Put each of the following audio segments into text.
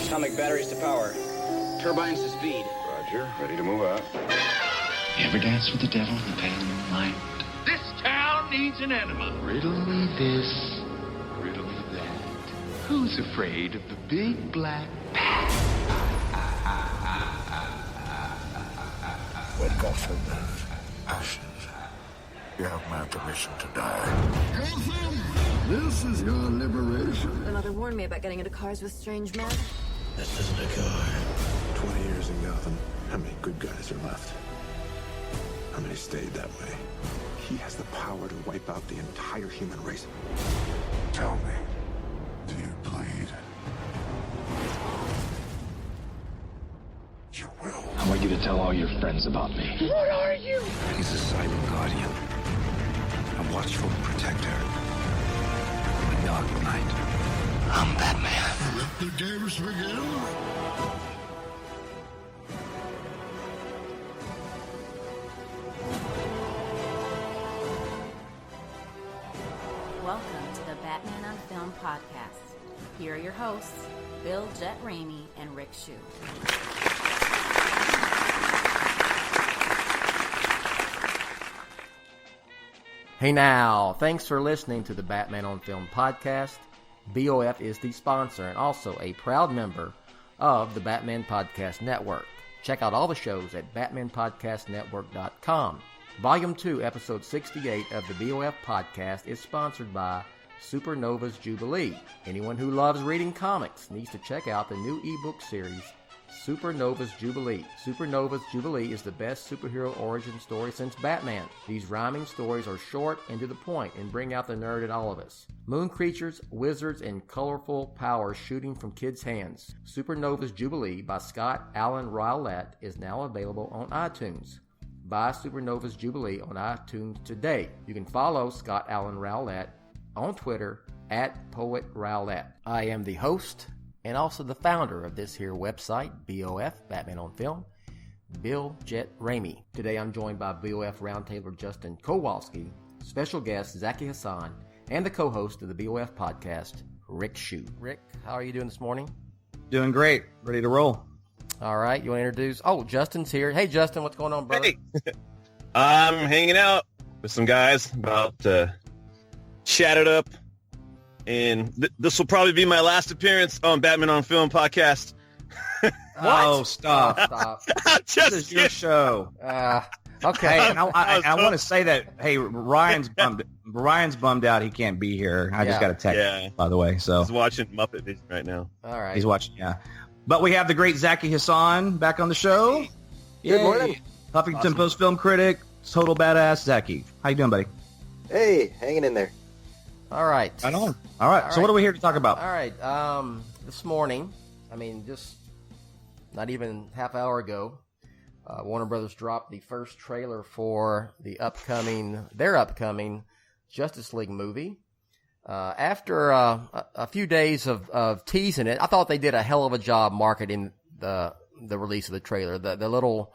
Atomic batteries to power. Turbines to speed. Roger. Ready to move out. You ever dance with the devil in the pale moonlight? This town needs an enema. Riddle me this, riddle me that. Who's afraid of the big black bat? When Gotham is ashes, you have my permission to die. This is your liberation. My mother warned me about getting into cars with strange men. This isn't a car. 20 years in Gotham. How many good guys are left? How many stayed that way? He has the power to wipe out the entire human race. Tell me, do you bleed? You will. I want you to tell all your friends about me. What are you? He's a silent guardian. A watchful protector. A dark knight. I'm Batman. Let the games begin. Welcome to the Batman on Film podcast. Here are your hosts, Bill Jett Ramey and Rick Shue. Hey now, thanks for listening to the Batman on Film podcast. BOF is the sponsor and also a proud member of the Batman Podcast Network. Check out all the shows at batmanpodcastnetwork.com. Volume 2, Episode 68 of the BOF podcast is sponsored by Supernova's Jubilee. Anyone who loves reading comics needs to check out the new ebook series, Supernova's Jubilee. Supernova's Jubilee is the best superhero origin story since Batman. These rhyming stories are short and to the point and bring out the nerd in all of us. Moon creatures, wizards, and colorful powers shooting from kids' hands. Supernova's Jubilee by Scott Allen Rowlett is now available on iTunes. Buy Supernova's Jubilee on iTunes today. You can follow Scott Allen Rowlett on Twitter at Poet Rowlett. I am the host and also the founder of this here website, BOF, Batman on Film, Bill Jett Ramey. Today I'm joined by BOF Roundtabler Justin Kowalski, special guest Zaki Hasan, and the co-host of the BOF podcast, Rick Shue. Rick, how are you doing this morning? Doing great. Ready to roll. All right, you want to introduce? Oh, Justin's here. Hey, Justin, what's going on, brother? Hey, I'm hanging out with some guys about to chat it up, and this will probably be my last appearance on Batman on Film podcast. Oh, stop. Stop. Just This is your show. Okay. Hey, and I want to say that, hey, Ryan's bummed out he can't be here. I just got a text, by the way. So he's watching Muppet Vision right now. All right. He's watching, yeah. But we have the great Zaki Hasan back on the show. Good morning. Huffington Post film critic, total badass. Zaki, how you doing, buddy? Hey, hanging in there. All right. I know. All right. So what are we here to talk about? All right. This morning, just not even half hour ago, Warner Brothers dropped the first trailer for their upcoming Justice League movie. After a few days of teasing it, I thought they did a hell of a job marketing the release of the trailer. The little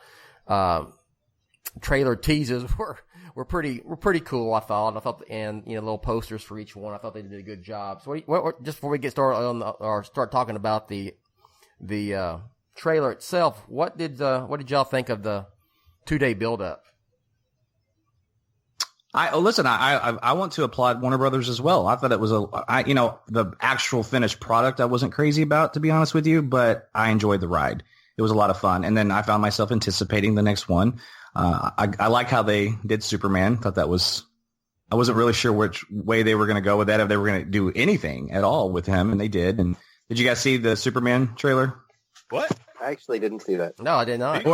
trailer teasers were pretty cool. I thought, and little posters for each one. I thought they did a good job. So, just before we get started or start talking about the trailer itself, what did y'all think of the 2-day build up? I want to applaud Warner Brothers as well. I thought it was the actual finished product I wasn't crazy about, to be honest with you, but I enjoyed the ride. It was a lot of fun. And then I found myself anticipating the next one. I like how they did Superman. I wasn't really sure which way they were going to go with that, if they were going to do anything at all with him, and they did. And did you guys see the Superman trailer? What? I actually didn't see that. No, I did not.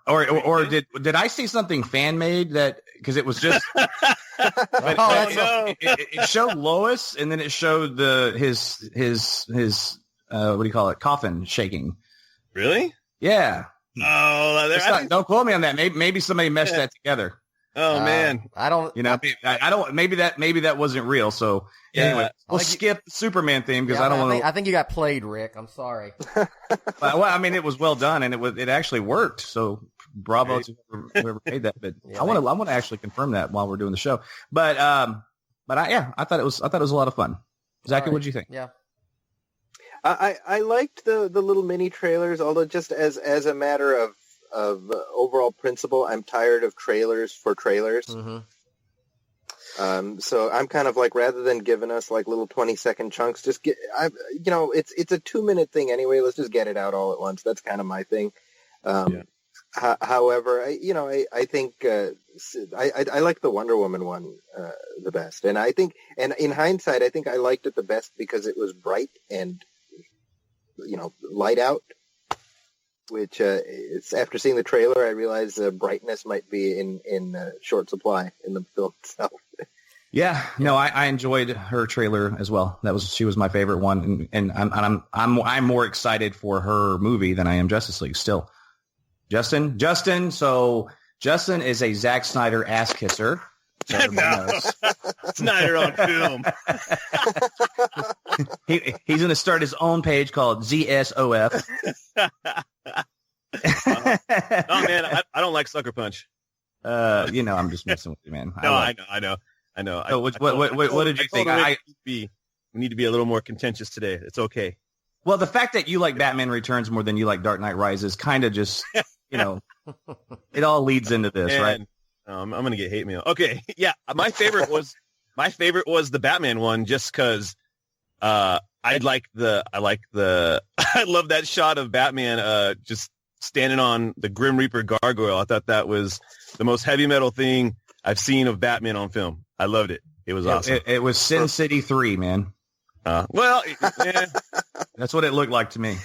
Or did I see something fan made that, because it was just it showed Lois, and then it showed his what do you call it, coffin shaking. Really? Yeah. Oh, don't quote me on that. Maybe somebody meshed that together. Oh man, I don't. I don't. Maybe that wasn't real. So anyway, we'll skip the Superman theme because I don't want to. I think you got played, Rick. I'm sorry. Well, it was well done, and it actually worked. So bravo to whoever made that. But I want to actually confirm that while we're doing the show. But I thought it was a lot of fun. Zaki, what did you think? Yeah. I liked the little mini trailers, although just as a matter of overall principle, I'm tired of trailers for trailers. Mm-hmm. So I'm kind of like, rather than giving us like little 20-second chunks, just it's a 2-minute thing anyway. Let's just get it out all at once. That's kind of my thing. However, I think I like the Wonder Woman one the best, and I think, and in hindsight, I think I liked it the best because it was bright and light out. Which it's after seeing the trailer, I realized brightness might be in short supply in the film itself. Yeah, no, I enjoyed her trailer as well. She was my favorite one, and I'm more excited for her movie than I am Justice League still. Justin. So Justin is a Zack Snyder ass kisser. Snyder on film. He's going to start his own page called ZSOF. Oh man, I don't like Sucker Punch. I'm just messing with you, man. I know. So what did you think? We need to be a little more contentious today. It's okay. Well, the fact that you like Batman Returns more than you like Dark Knight Rises kind of just, it all leads into this, right? I'm going to get hate mail. Okay. Yeah. My favorite was the Batman one, just cause, I love that shot of Batman, just standing on the Grim Reaper gargoyle. I thought that was the most heavy metal thing I've seen of Batman on film. I loved it. It was awesome. It was Sin City 3, man. That's what it looked like to me.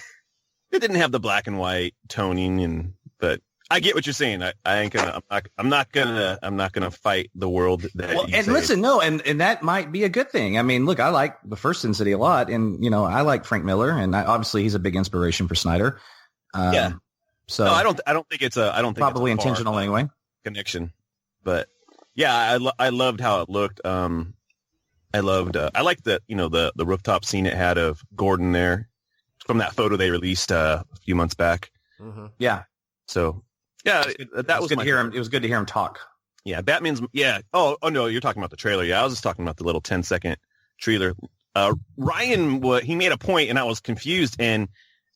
It didn't have the black and white toning, but I get what you're saying. I'm not gonna fight the world. And that might be a good thing. I mean, look, I like the first Sin City a lot, and I like Frank Miller, and obviously he's a big inspiration for Snyder. So no, I don't think it's probably intentional anyway. Connection, but yeah, I loved how it looked. I liked the rooftop scene it had of Gordon there from that photo they released a few months back. Mm-hmm. Yeah. So yeah, that was good to hear him. It was good to hear him talk. Yeah, Batman's. Yeah. Oh no, you're talking about the trailer. Yeah, I was just talking about the little 10-second trailer. Ryan, he made a point, and I was confused. And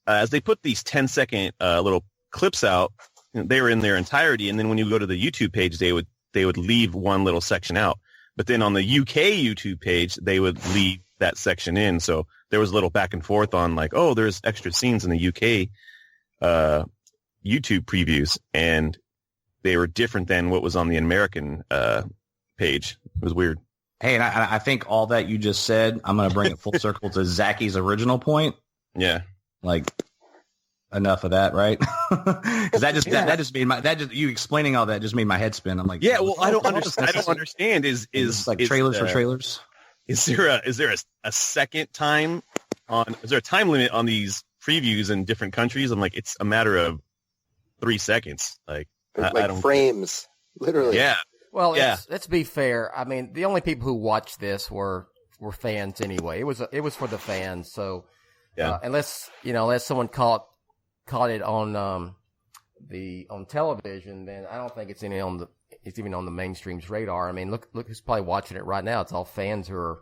as they put these 10-second little clips out, they were in their entirety. And then when you go to the YouTube page, they would leave one little section out. But then on the UK YouTube page, they would leave that section in. So there was a little back and forth on like, oh, there's extra scenes in the UK YouTube previews, and they were different than what was on the American page. It was weird. Hey, and I think all that you just said, I'm going to bring it full circle to Zaki's original point. Yeah. Like, enough of that, right? Because you explaining all that just made my head spin. I'm like, yeah, well, I don't understand. Is like trailers for trailers? Is there a second time is there a time limit on these previews in different countries? I'm like, it's a matter of 3 seconds. Like I don't frames, literally. Yeah. Well, let's be fair. I mean, the only people who watched this were fans anyway. It was for the fans. So unless someone caught it on television, then I don't think it's even on the mainstream's radar. I mean, look who's probably watching it right now. It's all fans who are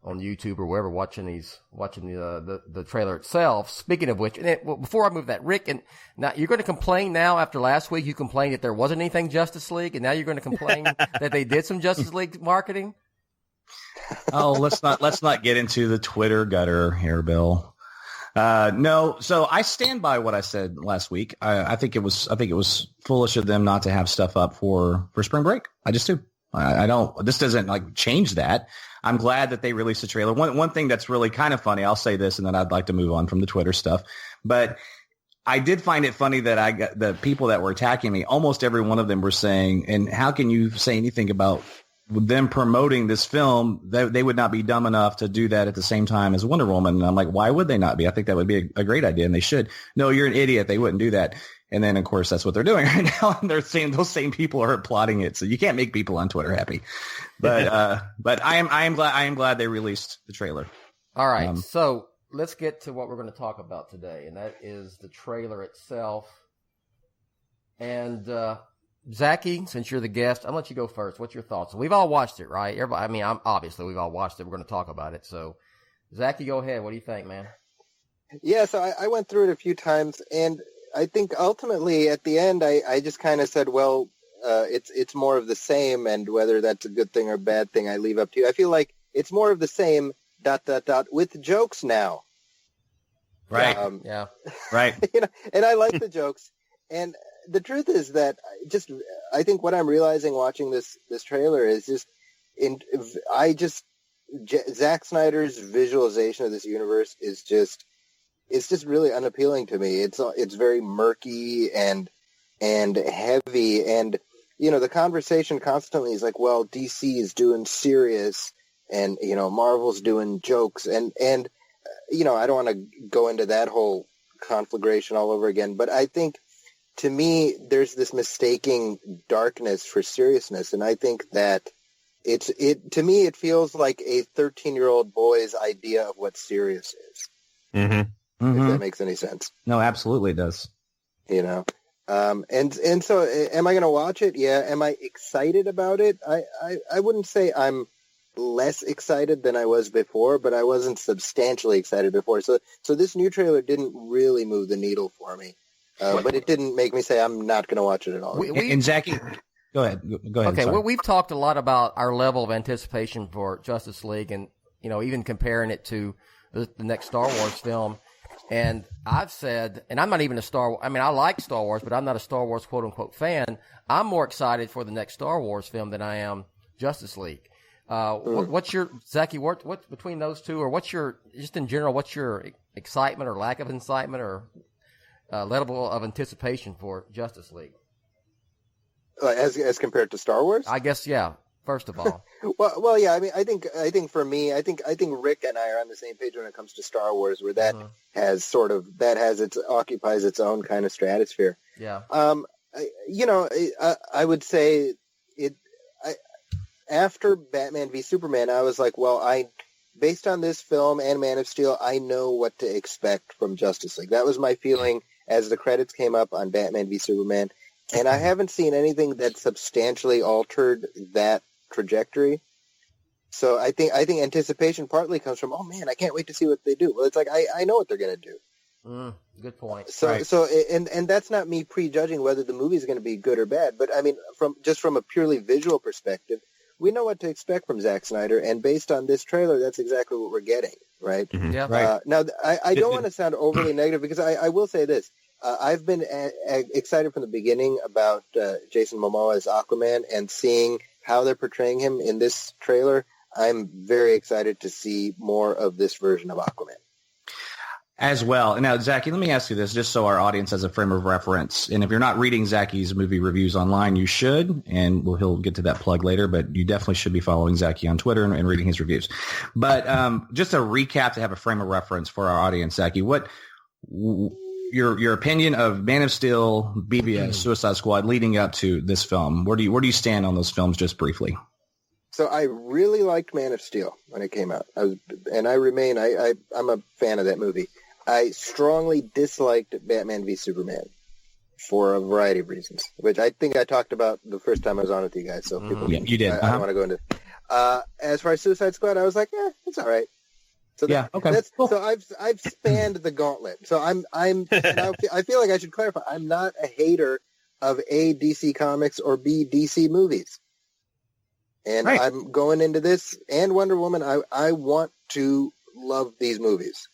on YouTube or wherever watching the trailer itself. Speaking of which, before I move that, Rick, and now you're going to complain now after last week. You complained that there wasn't anything Justice League, and now you're going to complain that they did some Justice League marketing. Oh, let's not get into the Twitter gutter here, Bill. No, so I stand by what I said last week. I think it was foolish of them not to have stuff up for spring break. I just do. I don't. This doesn't like change that. I'm glad that they released the trailer. One thing that's really kind of funny. I'll say this, and then I'd like to move on from the Twitter stuff. But I did find it funny that I got the people that were attacking me. Almost every one of them were saying, "And how can you say anything about them promoting this film? They would not be dumb enough to do that at the same time as Wonder Woman." And I'm like, why would they not be? I think that would be a great idea, and they should. No, you're an idiot. They wouldn't do that. And then, of course, that's what they're doing right now. And they're saying those same people are applauding it. So you can't make people on Twitter happy. But I am glad they released the trailer. All right. So let's get to what we're going to talk about today, and that is the trailer itself. And Zaki, since you're the guest, I'll let you go first. What's your thoughts? We've all watched it, right? Everybody. I mean, obviously we've all watched it. We're going to talk about it. So, Zaki, go ahead. What do you think, man? Yeah, so I went through it a few times, and I think ultimately at the end, I just kind of said, well, it's more of the same, and whether that's a good thing or a bad thing, I leave up to you. I feel like it's more of the same, ... with jokes now. Right. Yeah. Right. And I like the jokes. And the truth is that I think what I'm realizing watching this trailer is Zack Snyder's visualization of this universe is it's just really unappealing to me. It's very murky and heavy, and the conversation constantly is like, well, DC is doing serious, and Marvel's doing jokes, and I don't want to go into that whole conflagration all over again, but I think to me there's this mistaking darkness for seriousness, and I think that to me it feels like a 13-year-old boy's idea of what serious is. Mm-hmm. If that makes any sense. No, absolutely it does. And so am I going to watch it? Yeah. Am I excited about it? I wouldn't say I'm less excited than I was before, but I wasn't substantially excited before. So this new trailer didn't really move the needle for me. But it didn't make me say I'm not going to watch it at all. And Zaki, go ahead. Okay, well, we've talked a lot about our level of anticipation for Justice League, and even comparing it to the next Star Wars film. And I've said, and I'm not even I like Star Wars, but I'm not a Star Wars quote unquote fan. I'm more excited for the next Star Wars film than I am Justice League. What's your, Zaki, what between those two, or just in general, what's your excitement or lack of excitement or level of anticipation for Justice League? As compared to Star Wars? I guess, yeah. First of all, well, yeah. I mean, I think for me, I think Rick and I are on the same page when it comes to Star Wars, where that occupies its own kind of stratosphere. Yeah. I would say it. After Batman v Superman, I was like, well, based on this film and Man of Steel, I know what to expect from Justice League. That was my feeling as the credits came up on Batman v Superman, and I haven't seen anything that substantially altered that trajectory. So I think anticipation partly comes from, oh man, I can't wait to see what they do. Well, it's like I know what they're going to do. Good point. So right. So and that's not me prejudging whether the movie is going to be good or bad, but I mean from a purely visual perspective, we know what to expect from Zack Snyder, and based on this trailer, that's exactly what we're getting, right? Mm-hmm. Yeah. Right. Now I don't want to sound overly negative, because I will say this. I've been excited from the beginning about Jason Momoa as Aquaman, and seeing how they're portraying him in this trailer, I'm very excited to see more of this version of Aquaman. As well. Now, Zaki, let me ask you this, just so our audience has a frame of reference. And if you're not reading Zaki's movie reviews online, you should, and he'll get to that plug later, but you definitely should be following Zaki on Twitter and reading his reviews. But just a recap to have a frame of reference for our audience, Zaki, what your opinion of Man of Steel, BVS, Suicide Squad leading up to this film? Where do you stand on those films, just briefly? So I really liked Man of Steel when it came out. I'm a fan of that movie. I strongly disliked Batman v Superman for a variety of reasons, which I think I talked about the first time I was on with you guys. So you did. I don't want to go into. As far as Suicide Squad, I was like, it's all right. So okay. Cool. So I've spanned the gauntlet. So I feel like I should clarify. I'm not a hater of A, DC Comics, or B, DC movies. And right. I'm going into this and Wonder Woman. I want to love these movies.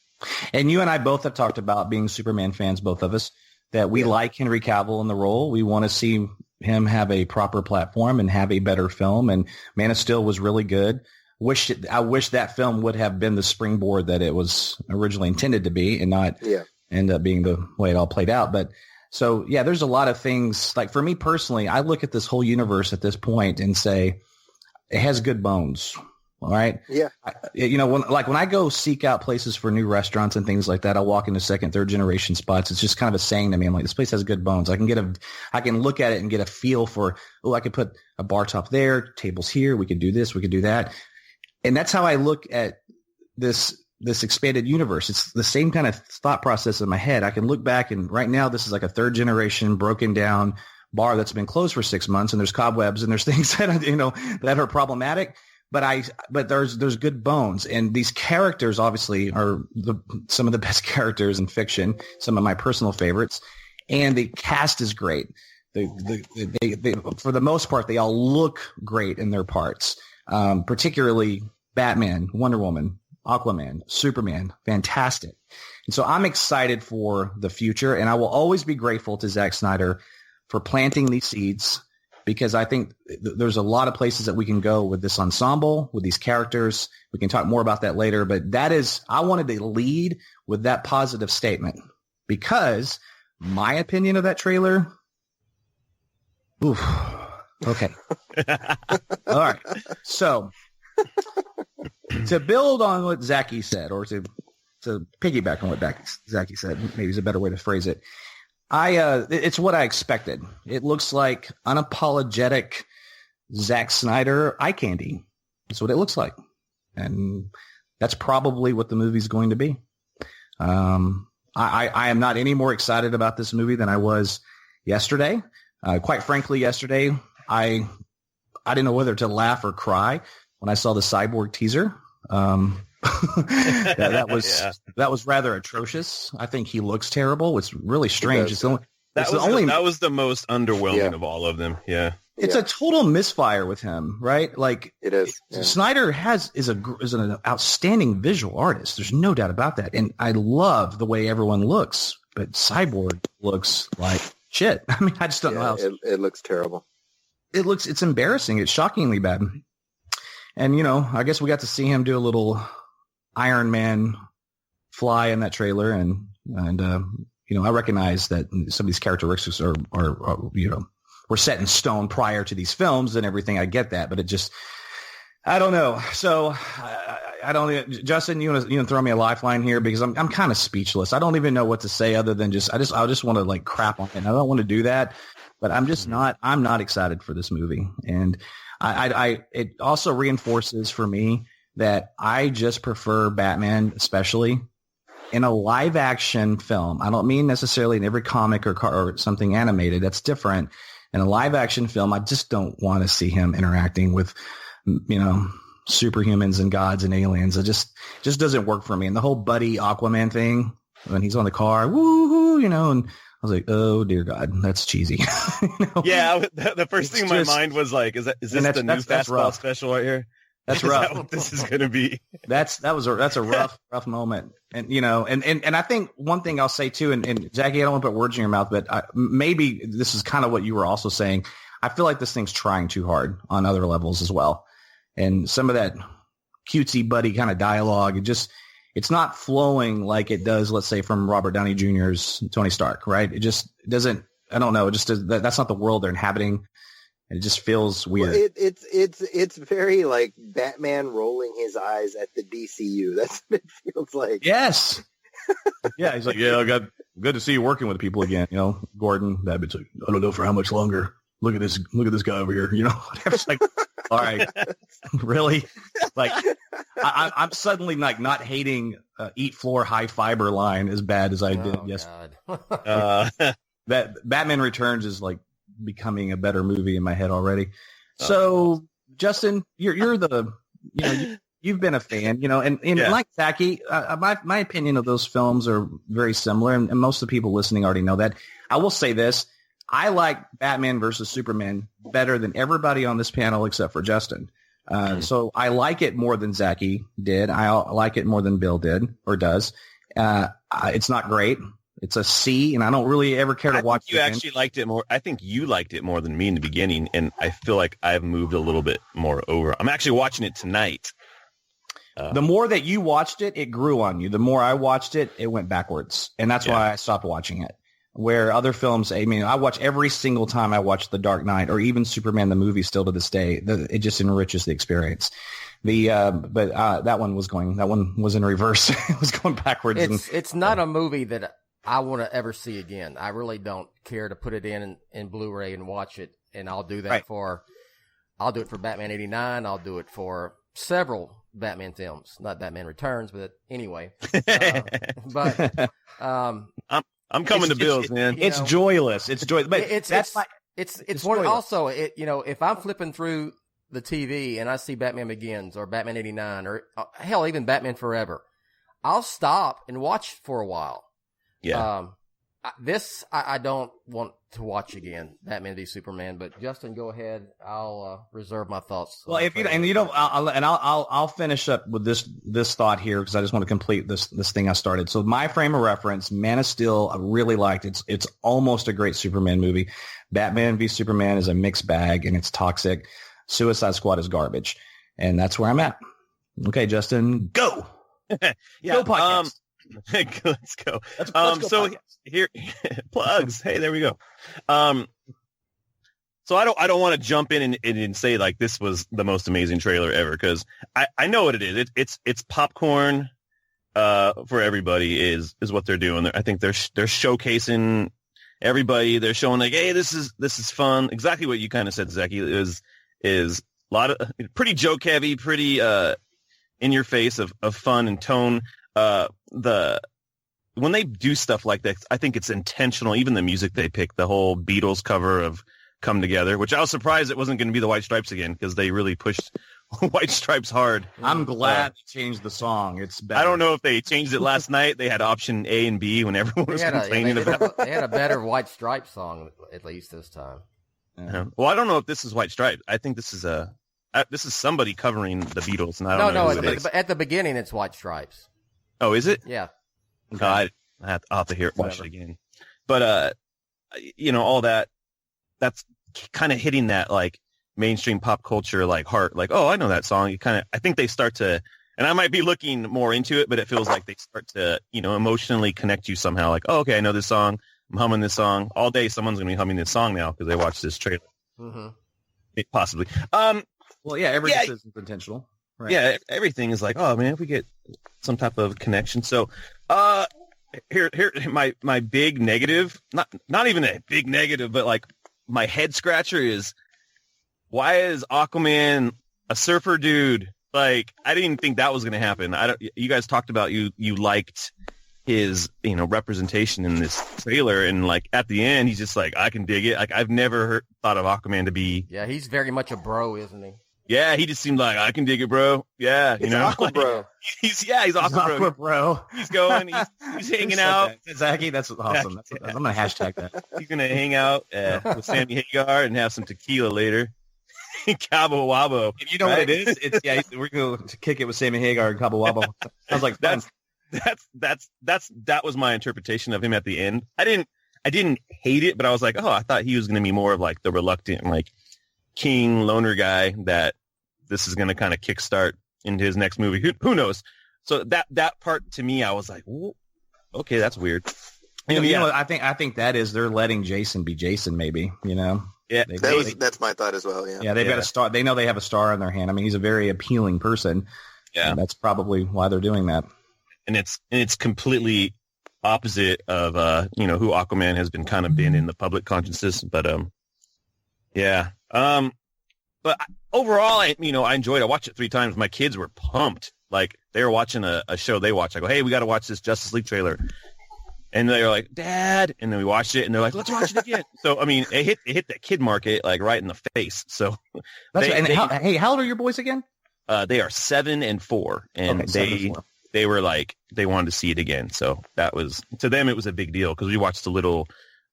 And you and I both have talked about being Superman fans, both of us, that we like Henry Cavill in the role. We want to see him have a proper platform and have a better film. And Man of Steel was really good. I wish that film would have been the springboard that it was originally intended to be, and not end up being the way it all played out. But so, yeah, there's a lot of things. Like for me personally, I look at this whole universe at this point and say it has good bones. All right. Yeah. When I go seek out places for new restaurants and things like that, I walk into second, third generation spots. It's just kind of a saying to me. I'm like, this place has good bones. I can look at it and get a feel for, I could put a bar top there, tables here. We could do this. We could do that. And that's how I look at this expanded universe. It's the same kind of thought process in my head. I can look back, and right now this is like a third generation broken down bar that's been closed for 6 months, and there's cobwebs and there's things that, that are problematic. but there's good bones, and these characters obviously are some of the best characters in fiction, some of my personal favorites, and the cast is great. They for the most part, they all look great in their parts, particularly Batman, Wonder Woman, Aquaman, Superman, fantastic. And so I'm excited for the future, and I will always be grateful to Zack Snyder for planting these seeds, because I think there's a lot of places that we can go with this ensemble, with these characters. We can talk more about that later, but I wanted to lead with that positive statement, because my opinion of that trailer, oof, okay. All right. So to build on what Zaki said, or to piggyback on what Zaki said, maybe is a better way to phrase it. It's what I expected. It looks like unapologetic Zack Snyder eye candy. That's what it looks like. And that's probably what the movie's going to be. I am not any more excited about this movie than I was yesterday. Quite frankly, yesterday, I didn't know whether to laugh or cry when I saw the Cyborg teaser. That was rather atrocious. I think he looks terrible. It's really strange. That was the most underwhelming of all of them. Yeah. It's a total misfire with him, right? Like it is. Yeah. Snyder is an outstanding visual artist. There's no doubt about that. And I love the way everyone looks, but Cyborg looks like shit. I mean, I just don't know how it looks terrible. It's embarrassing. It's shockingly bad. And, I guess we got to see him do a little Iron Man fly in that trailer. And I recognize that some of these characteristics are were set in stone prior to these films and everything. I get that, but I don't know. So I don't, Justin, you want to throw me a lifeline here, because I'm kind of speechless. I don't even know what to say other than I just want to like crap on it. And I don't want to do that, but I'm not excited for this movie. And it also reinforces for me that I just prefer Batman, especially in a live action film. I don't mean necessarily in every comic or something animated. That's different. In a live action film, I just don't want to see him interacting with, superhumans and gods and aliens. It just doesn't work for me. And the whole buddy Aquaman thing, when he's on the car, woohoo, and I was like, oh dear God, that's cheesy. Yeah, the first thing in my mind was like, is this the new Fastball special right here? That's rough. Is that what this is going to be? That's a rough moment. And, and I think one thing I'll say too, and Jackie, I don't want to put words in your mouth, but maybe this is kind of what you were also saying. I feel like this thing's trying too hard on other levels as well. And some of that cutesy buddy kind of dialogue, it's not flowing like it does, let's say, from Robert Downey Jr.'s Tony Stark, right? It just doesn't, I don't know. That's not the world they're inhabiting. It just feels weird. Well, it's very like Batman rolling his eyes at the DCU. That's what it feels like. Yes. Yeah, he's like, yeah, good to see you working with people again. Gordon, that bitch, like, I don't know for how much longer. Look at this guy over here. It's like, all right, really? Like, I'm suddenly like not hating Eat Floor High Fiber line as bad as I did yesterday. That Batman Returns is like becoming a better movie in my head already. So, Justin, you're the, you've been a fan, and like Zaki, my opinion of those films are very similar, and most of the people listening already know that. I will say this. I like Batman versus Superman better than everybody on this panel except for Justin. So I like it more than Zaki did. I like it more than Bill did or does. It's not great. It's a C, and I don't really ever care to watch it. Actually liked it more. I think you liked it more than me in the beginning, and I feel like I've moved a little bit more over. I'm actually watching it tonight. The more that you watched it, it grew on you. The more I watched it, it went backwards, and that's why I stopped watching it. Where other films, I mean, I watch every single time I watch The Dark Knight or even Superman the movie still to this day. It just enriches the experience. But that one was in reverse. It was going backwards. It's not a movie that I want to ever see again. I really don't care to put it in Blu-ray and watch it. And I'll do that I'll do it for Batman 89. I'll do it for several Batman films, not Batman Returns, but anyway. I'm coming to Bill's, man. It's joyless. It's joyless. But it's one joyless. Also, if I'm flipping through the TV and I see Batman Begins or Batman 89 or hell, even Batman Forever, I'll stop and watch for a while. Yeah. I don't want to watch again, Batman v Superman. But Justin, go ahead. I'll reserve my thoughts. Well, if you and you don't, I'll finish up with this thought here because I just want to complete this thing I started. So my frame of reference, Man of Steel, I really liked. It's almost a great Superman movie. Batman v Superman is a mixed bag and it's toxic. Suicide Squad is garbage, and that's where I'm at. Okay, Justin, go. Yeah, go podcast. Let's go. Let's go so podcast. Here plugs. Hey, there we go. So I don't want to jump in and say like this was the most amazing trailer ever because I know what it is. It's popcorn for everybody is what they're doing. I think they're showcasing everybody. They're showing like, hey, this is fun. Exactly what you kind of said, Zaki. Is a lot of pretty joke heavy, pretty in your face of fun and tone. When they do stuff like that, I think it's intentional. Even the music they pick, the whole Beatles cover of "Come Together," which I was surprised it wasn't going to be the White Stripes again because they really pushed White Stripes hard. I'm glad they changed the song. It's better. I don't know if they changed it last night. They had option A and B when everyone was complaining about. They had a better White Stripes song at least this time. Yeah. Well, I don't know if this is White Stripes. I think this is somebody covering the Beatles, and I don't know. No, at the beginning it's White Stripes. Oh, is it? Yeah. Okay. I'll have to watch it again. But, all that's kind of hitting that like mainstream pop culture, like heart, like, oh, I know that song. I think they start to, and I might be looking more into it, but it feels like they start to, emotionally connect you somehow. Like, oh, okay, I know this song. I'm humming this song all day. Someone's going to be humming this song now because they watched this trailer. Mm-hmm. Possibly. Well, yeah, every decision's intentional. Right. Yeah, everything is like, oh man, if we get some type of connection. So, here, my big negative, not even a big negative, but like my head scratcher is, why is Aquaman a surfer dude? Like, I didn't think that was going to happen. You guys talked about you liked his, representation in this trailer, and like at the end, he's just like, I can dig it. Like, I've never thought of Aquaman to be. Yeah, he's very much a bro, isn't he? Yeah, he just seemed like, I can dig it, bro. Yeah, Aqua bro. He's Aqua bro. He's going, he's hanging out. Zaki, that's awesome. I'm going to hashtag that. He's going to hang out with Sammy Hagar and have some tequila later. Cabo Wabo. If you know what it is, we're going to kick it with Sammy Hagar and Cabo Wabo. Sounds like fun. That was my interpretation of him at the end. I didn't hate it, but I was like, oh, I thought he was going to be more of like the reluctant, like king loner guy that this is going to kind of kickstart into his next movie. Who knows? So that part to me, I was like, okay, that's weird. I think that is they're letting Jason be Jason, maybe. Yeah, that's my thought as well. Yeah, yeah, they've got a star. They know they have a star in their hand. I mean, he's a very appealing person. Yeah, and that's probably why they're doing that. And it's completely opposite of who Aquaman has been in the public consciousness. But yeah. But overall, I enjoyed it. I watched it 3 times. My kids were pumped. Like, they were watching a show they watch. I go, hey, we got to watch this Justice League trailer. And they were like, Dad. And then we watched it, and they're like, let's watch it again. So, I mean, it hit that kid market, like, right in the face. So, how old are your boys again? They are 7 and 4. And they were like, they wanted to see it again. So that was, to them, it was a big deal because we watched the little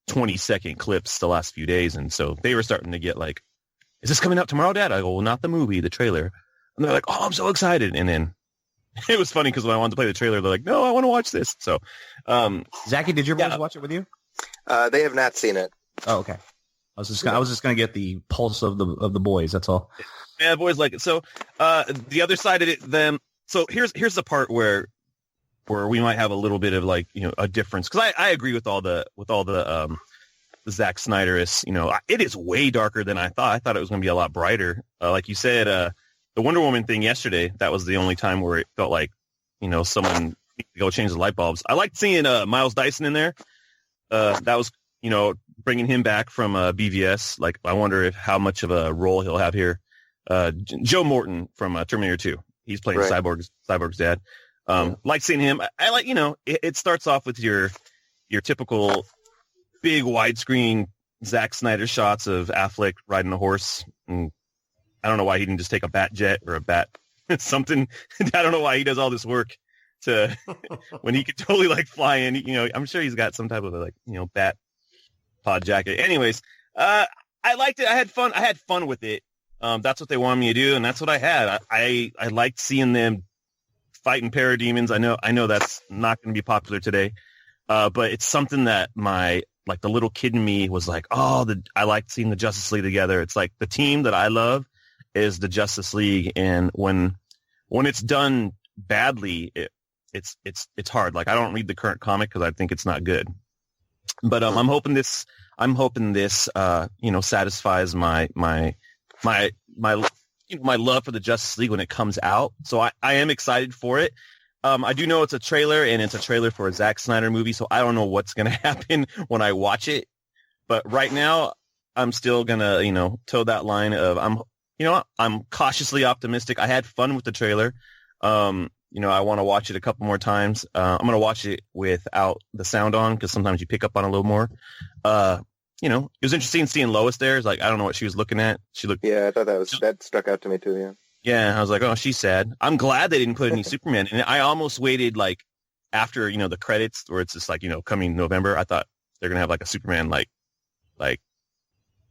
20-second clips the last few days. And so they were starting to get like, is this coming out tomorrow, Dad? I go, well, not the movie, the trailer. And they're like, oh, I'm so excited. And then it was funny because when I wanted to play the trailer, they're like, no, I want to watch this. So, Zaki, did your boys watch it with you? They have not seen it. Oh, okay. I was just going to get the pulse of the boys. That's all. Yeah, the boys like it. So, the other side of it, then, so here's the part where we might have a little bit of like, a difference. Cause I agree with all the Zack Snyder's, it is way darker than I thought. I thought it was going to be a lot brighter. Like you said, the Wonder Woman thing yesterday, that was the only time where it felt like, someone go change the light bulbs. I liked seeing Miles Dyson in there. That was, bringing him back from BVS. Like, I wonder how much of a role he'll have here. Joe Morton from Terminator 2. He's playing Cyborg's dad. Like seeing him. I like, it starts off with your typical big widescreen Zack Snyder shots of Affleck riding a horse. And don't know why he didn't just take a bat jet or a bat something. I don't know why he does all this work to when he could totally like fly in. You know, I'm sure he's got some type of like, you know, bat pod jacket. Anyways, I liked it. I had fun. I had fun with it. That's what they wanted me to do, and that's what I had. I liked seeing them fighting parademons. I know that's not going to be popular today, but it's something that the little kid in me was like, I liked seeing the Justice League together. It's like the team that I love is the Justice League, and when it's done badly, it's hard. Like I don't read the current comic because I think it's not good, but I'm hoping this you know, satisfies my love for the Justice League when it comes out. So I am excited for it. I do know it's a trailer, and it's a trailer for a Zack Snyder movie, so I don't know what's going to happen when I watch it. But right now, I'm still going to, you know, toe that line of I'm cautiously optimistic. I had fun with the trailer. You know, I want to watch it a couple more times. I'm going to watch it without the sound on because sometimes you pick up on a little more. You know, it was interesting seeing Lois there. It's like, I don't know what she was looking at. She looked. Yeah, I thought that stuck out to me too. Yeah. Yeah, I was like, oh, she's sad. I'm glad they didn't put any Superman. And I almost waited like after, you know, the credits where it's just like, you know, coming November. I thought they're going to have like a Superman, like,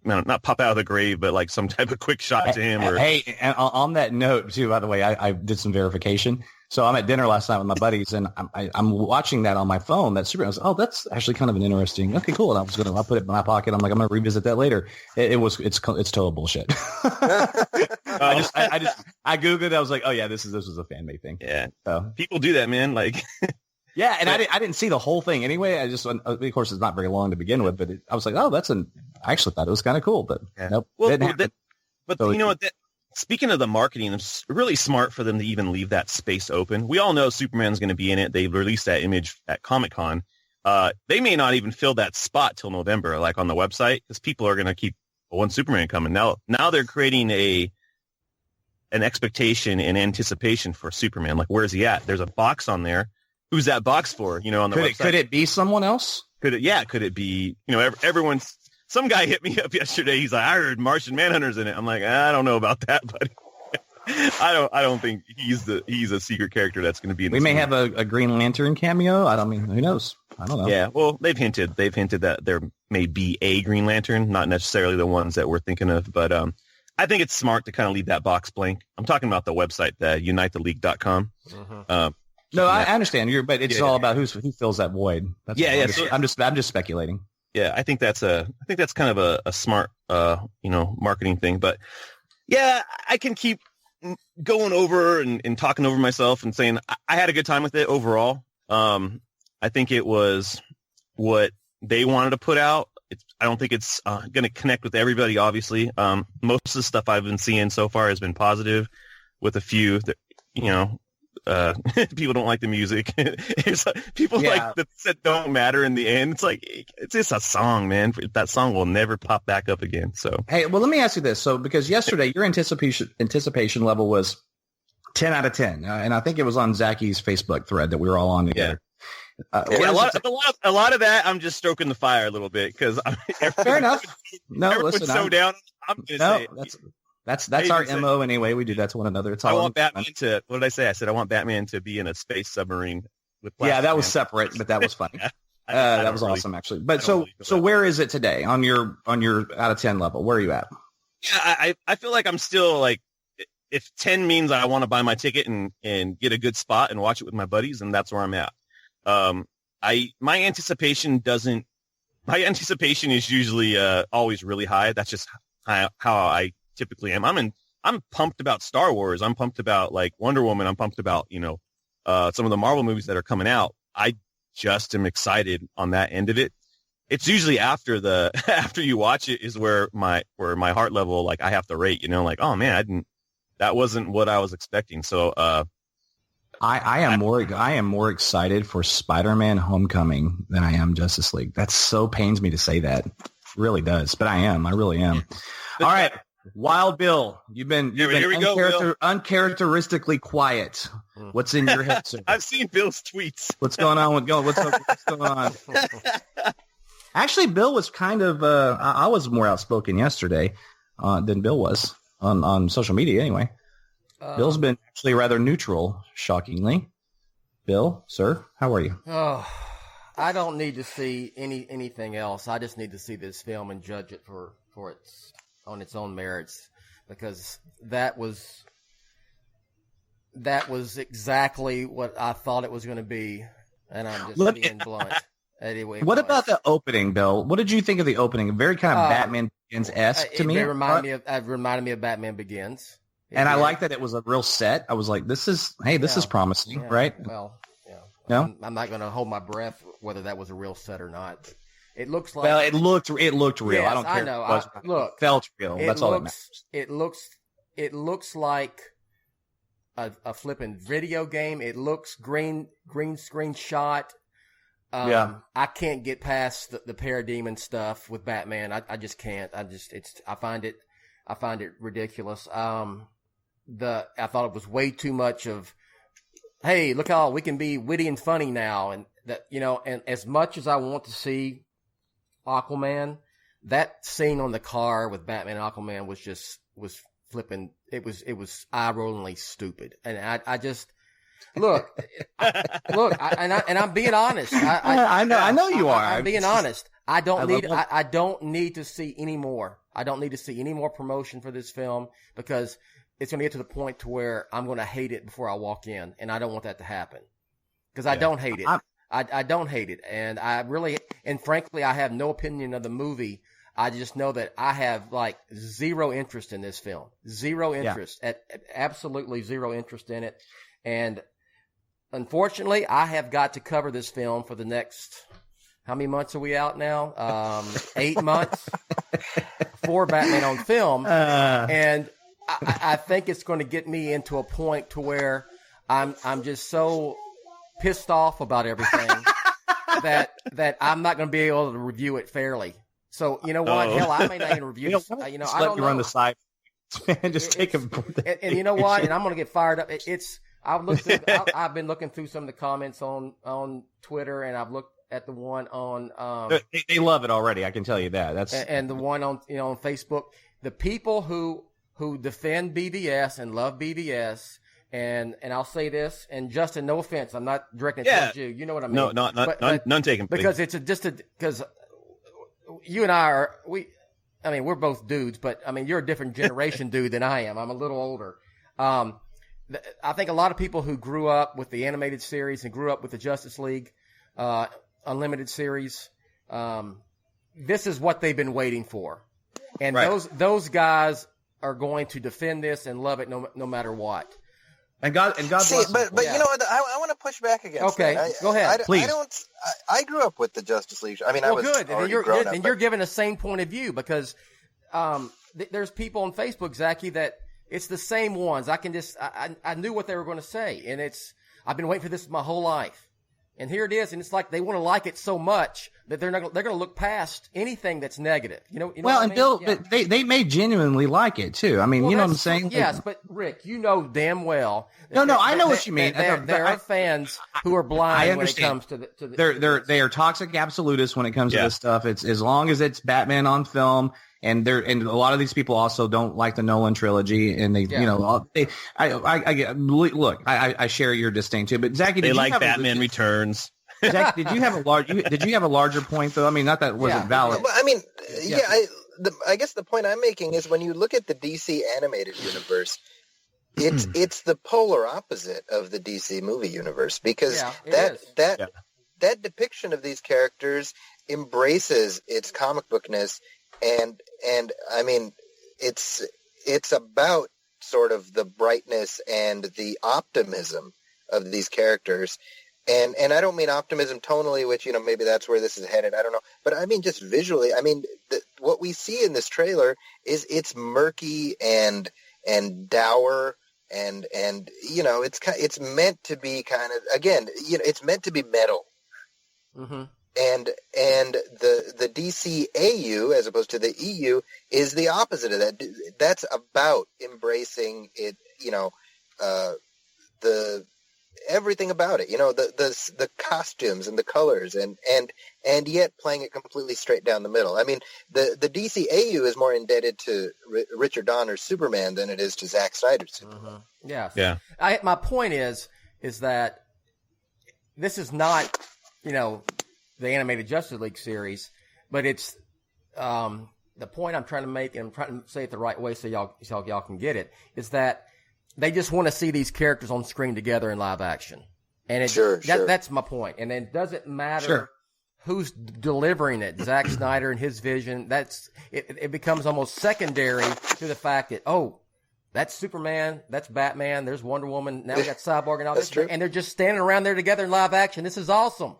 not pop out of the grave, but like some type of quick shot to him. Or Hey, and on that note too, by the way, I did some verification. So I'm at dinner last night with my buddies, and I'm watching that on my phone. That Superman. I was, oh, that's actually kind of an interesting. Okay, cool. And I'll put it in my pocket. I'm like, I'm gonna revisit that later. It's total bullshit. I googled it. I was like, oh yeah, this was a fan made thing. Yeah, so people do that, man. Like, yeah, and I didn't see the whole thing anyway. I just, of course, it's not very long to begin with, but I was like, oh, I actually thought it was kind of cool, but nope. But so you know what? Speaking of the marketing, it's really smart for them to even leave that space open. We all know Superman's going to be in it. They released that image at Comic-Con. They may not even fill that spot till November, like on the website, because people are going to keep, when's Superman coming? Now they're creating an expectation and anticipation for Superman. Like, where's he at? There's a box on there. Who's that box for? You know, on the website. Could it be someone else? Could it be, you know, everyone's. Some guy hit me up yesterday. He's like, I heard Martian Manhunter's in it. I'm like, I don't know about that, buddy. I don't think he's a secret character that's going to be in this movie. movie. Have a Green Lantern cameo. Who knows? I don't know. Yeah, well, they've hinted that there may be a Green Lantern, not necessarily the ones that we're thinking of, but I think it's smart to kind of leave that box blank. I'm talking about the website, the unitetheleague.com. Mm-hmm. No, I understand. But it's all about who fills that void. That's So I'm just speculating. Yeah, I think that's kind of a smart, you know, marketing thing. But yeah, I can keep going over and talking over myself and saying I had a good time with it overall. I think it was what they wanted to put out. I don't think it's going to connect with everybody, obviously. Most of the stuff I've been seeing so far has been positive, with a few that, you know, people don't like the music. People like that don't matter in the end. It's like, it's just a song, man. That song will never pop back up again. So, hey, well, let me ask you this. So, because yesterday your anticipation level was 10 out of 10, and I think it was on Zaki's Facebook thread that we were all on together. Yeah. A lot of that, I'm just stroking the fire a little bit because fair enough. No, listen, so down. I'm gonna say that's our MO anyway. We do that to one another. It's all I want Batman to. What did I say? I said I want Batman to be in a space submarine with. Yeah, that was separate, but that was funny. That was awesome, actually. But so where is it today on your out of 10 level? Where are you at? Yeah, I feel like I'm still like, if 10 means I want to buy my ticket and get a good spot and watch it with my buddies, and that's where I'm at. My anticipation is usually always really high. That's just how I typically am. I'm pumped about Star Wars. I'm pumped about like Wonder Woman. I'm pumped about, you know, some of the Marvel movies that are coming out. I just am excited on that end of it. It's usually after you watch it is where my heart level, like I have to rate, you know, like, oh man, that wasn't what I was expecting. So, I am more excited for Spider-Man Homecoming than I am Justice League. That so pains me to say that. It really does, but I really am. All right. Wild Bill, you've been uncharacteristically quiet. What's in your head, sir? I've seen Bill's tweets. What's going on what's going on? Actually, Bill was kind of I was more outspoken yesterday than Bill was. on social media anyway. Bill's been actually rather neutral, shockingly. Bill, sir, how are you? Oh, I don't need to see anything else. I just need to see this film and judge it for on its own merits, because that was exactly what I thought it was going to be, and I'm just being blunt. Anyway, what about the opening, Bill? What did you think of the opening? Very kind of Batman Begins-esque to me. It reminded me of Batman Begins. And I like that it was a real set. I was like, this is promising, right? Well, yeah. No? I'm not going to hold my breath whether that was a real set or not. It looks like... Well, it looked real. Yes, I don't care. I know. Look, it felt real. That's all that matters. It looks like a flipping video game. It looks green screen shot. I can't get past the parademon stuff with Batman. I just can't. I find it ridiculous. I thought it was way too much of, hey, look how we can be witty and funny now. And that, and as much as I want to see Aquaman, that scene on the car with Batman and Aquaman was flipping. It was eye-rollingly stupid. And I just, look, I'm being honest. I know you are. I'm being honest. I don't need to see any more. I don't need to see any more promotion for this film, because it's going to get to the point to where I'm going to hate it before I walk in, and I don't want that to happen, because I don't hate it. I don't hate it, and frankly, I have no opinion of the movie. I just know that I have like zero interest in this film, absolutely zero interest in it, and unfortunately, I have got to cover this film for the next. How many months are we out now? 8 months for Batman on film, and I think it's going to get me into a point to where I'm just so pissed off about everything that I'm not going to be able to review it fairly. So you know what? Hell, I may not even review this. I don't know. Run the side and just take a. And you know what? And I'm going to get fired up. I've been looking through some of the comments on Twitter, and I've looked at the one on. They love it already. I can tell you that. And the one on on Facebook. The people who defend BVS and love BVS, and I'll say this, and Justin, no offense, I'm not directing it towards you. You know what I mean? No, none taken. Because it's because you and I we're both dudes, but you're a different generation dude than I am. I'm a little older. I think a lot of people who grew up with the animated series and grew up with the Justice League Unlimited series, this is what they've been waiting for, and those guys are going to defend this and love it no matter what. And God bless. You know what? I want to push back against that. Okay, go ahead. Please. I grew up with the Justice League. I mean, well, I was good. already And grown up. you're giving the same point of view, because there's people on Facebook, Zaki, that it's the same ones. I knew what they were going to say, and I've been waiting for this my whole life. And here it is, and it's like they want to like it so much that they're going to look past anything that's negative. You know well, and I mean? Bill, but they may genuinely like it too. I mean, you know what I'm saying? Yes, but Rick, you know damn well. No, I know what you mean. There are fans who are blind when it comes to the. They are toxic absolutists when it comes to this stuff. It's as long as it's Batman on film. And a lot of these people also don't like the Nolan trilogy, and I share your disdain too. But Zaki, they like Batman Returns. Zach, did you have a larger point though? I mean, not that it wasn't valid. Well, I mean, I guess the point I'm making is when you look at the DC animated universe, it's the polar opposite of the DC movie universe, because that depiction of these characters embraces its comic bookness. And I mean, it's about sort of the brightness and the optimism of these characters. And I don't mean optimism tonally, which, maybe that's where this is headed. I don't know. But I mean, just visually, I mean, what we see in this trailer is it's murky and dour and it's meant to be kind of, again, it's meant to be metal. Mm-hmm. And the DCAU, as opposed to the EU, is the opposite of that. That's about embracing it, the everything about it. You know, the costumes and the colors, and yet playing it completely straight down the middle. I mean, the DCAU is more indebted to Richard Donner's Superman than it is to Zack Snyder's Superman. Yes. Yeah. My point is that this is not, you know, the animated Justice League series, but it's the point I'm trying to make, and I'm trying to say it the right way so y'all can get it, is that they just want to see these characters on screen together in live action. And that's my point. And then it doesn't matter who's delivering it, Zack Snyder and his vision. It becomes almost secondary to the fact that, oh, that's Superman, that's Batman, there's Wonder Woman, now we got Cyborg and all this, and they're just standing around there together in live action. This is awesome,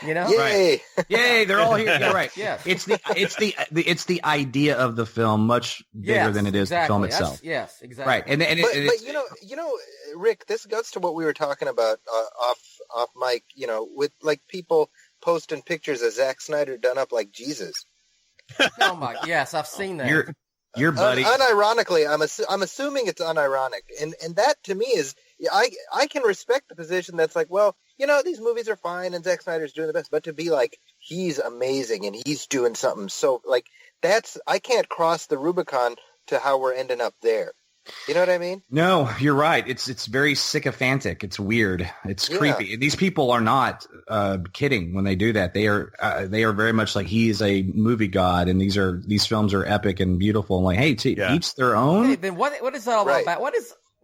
you know? Yay! Right. Yay! They're all here. Yeah, right. Yeah. It's the idea of the film much bigger than it is the film itself. Yes, exactly. Right, and but you know, Rick, this goes to what we were talking about off mic. You know, with like people posting pictures of Zack Snyder done up like Jesus. Oh my! Yes, I've seen that. Your buddy. Unironically, I'm assuming it's unironic, and that to me is I can respect the position that's like, well, you know, these movies are fine and Zack Snyder's doing the best, but to be like, he's amazing and he's doing something so like I can't cross the Rubicon to how we're ending up there. You know what I mean? No, you're right. It's very sycophantic. It's weird. It's creepy. These people are not kidding when they do that. They are very much like, he is a movie god, and these films are epic and beautiful. And like, hey, each their own. Hey, then what is that all about?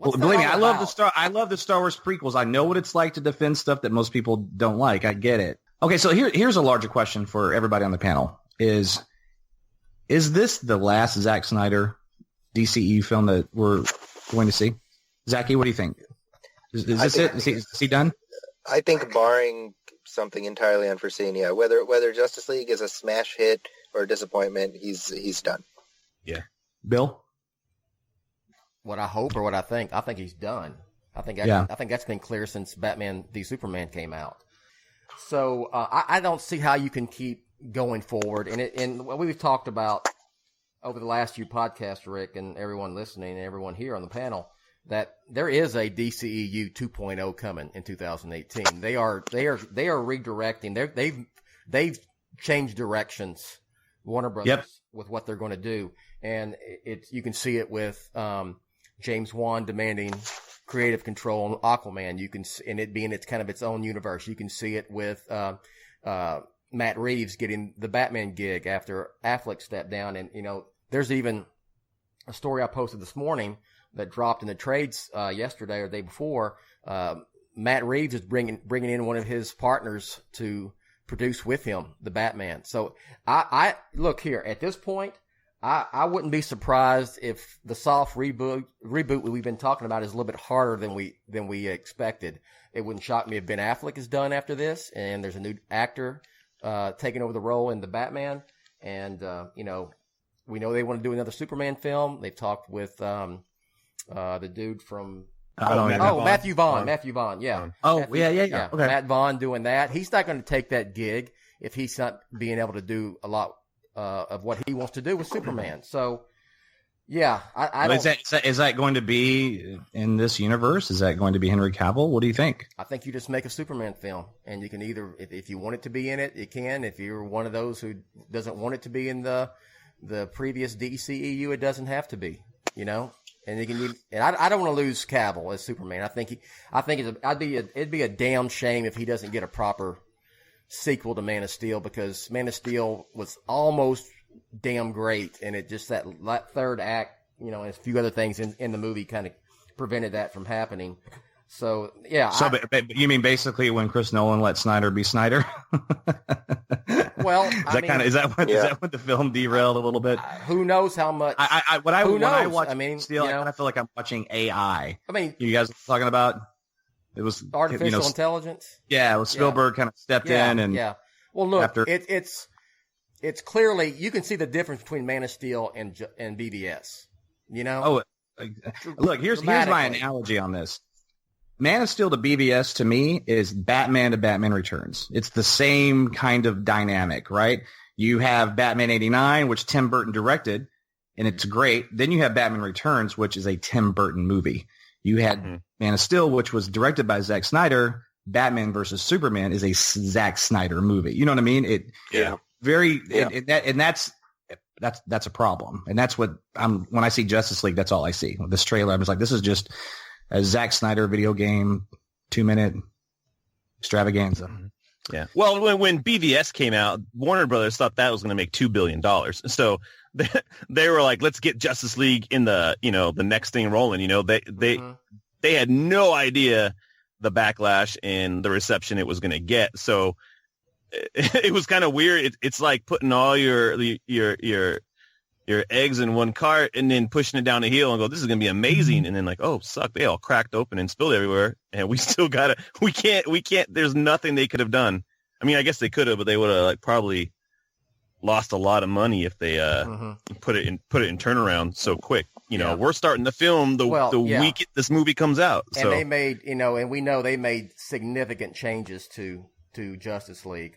Believe me, I love the Star Wars prequels. I know what it's like to defend stuff that most people don't like. I get it. Okay, so here's a larger question for everybody on the panel: Is this the last Zack Snyder DCE film that we're going to see? Zaki, what do you think? Is this it? Is he done? I think barring something entirely unforeseen, yeah. Whether Justice League is a smash hit or a disappointment, he's done. Yeah. Bill? What I hope or what I think he's done. I think that's been clear since Batman v Superman came out. So I don't see how you can keep going forward. And what we've talked about over the last few podcasts, Rick, and everyone listening and everyone here on the panel, that there is a DCEU 2.0 coming in 2018. They are redirecting. They've changed directions, Warner Brothers, with what they're going to do, and you can see it with James Wan demanding creative control on Aquaman. And it being it's kind of its own universe. You can see it with Matt Reeves getting the Batman gig after Affleck stepped down, and you know. There's even a story I posted this morning that dropped in the trades yesterday or the day before. Matt Reeves is bringing in one of his partners to produce with him the Batman. So I look here at this point. I wouldn't be surprised if the soft reboot we've been talking about is a little bit harder than we expected. It wouldn't shock me if Ben Affleck is done after this, and there's a new actor taking over the role in the Batman, and you know. We know they want to do another Superman film. They've talked with the dude from Matthew Vaughn. Matthew Vaughn, yeah. Yeah. Okay. Matt Vaughn doing that. He's not going to take that gig if he's not being able to do a lot of what he wants to do with Superman. So, yeah, I don't. Is that going to be in this universe? Is that going to be Henry Cavill? What do you think? I think you just make a Superman film, and you can either, if you want it to be in it, you can. If you're one of those who doesn't want it to be in the previous DCEU, it doesn't have to be, you know. And I don't want to lose Cavill as Superman. I think it'd be a damn shame if he doesn't get a proper sequel to Man of Steel, because Man of Steel was almost damn great, and it just that third act, you know, and a few other things in the movie kind of prevented that from happening. So yeah. So, but you mean basically when Chris Nolan let Snyder be Snyder? Well, is that when the film derailed a little bit? Who knows how much? When I watch Steel, you know, I kind of feel like I'm watching AI. I mean, you guys talking about it was artificial intelligence. Yeah, it was Spielberg kind of stepped in and Well, look, it's clearly you can see the difference between Man of Steel and BVS. You know. Oh, look, here's my analogy on this. Man of Steel to BVS to me is Batman to Batman Returns. It's the same kind of dynamic, right? You have Batman 89, which Tim Burton directed, and it's great. Then you have Batman Returns, which is a Tim Burton movie. You had Man of Steel, which was directed by Zack Snyder. Batman versus Superman is a Zack Snyder movie. You know what I mean? That's a problem. And that's what when I see Justice League, that's all I see. This trailer, I was like, this is just a Zack Snyder video game, 2-minute extravaganza. Yeah. Well, when BVS came out, Warner Brothers thought that was going to make $2 billion. So they were like, let's get Justice League in the next thing rolling. They had no idea the backlash and the reception it was going to get. So it was kind of weird. It's like putting all your eggs in one cart and then pushing it down a hill and go, this is going to be amazing. And then like, oh, suck. They all cracked open and spilled everywhere. And we still we can't, there's nothing they could have done. I mean, I guess they could have, but they would have like probably lost a lot of money if they put it in turnaround so quick. We're starting to film the week this movie comes out. And they made, and we know they made significant changes to Justice League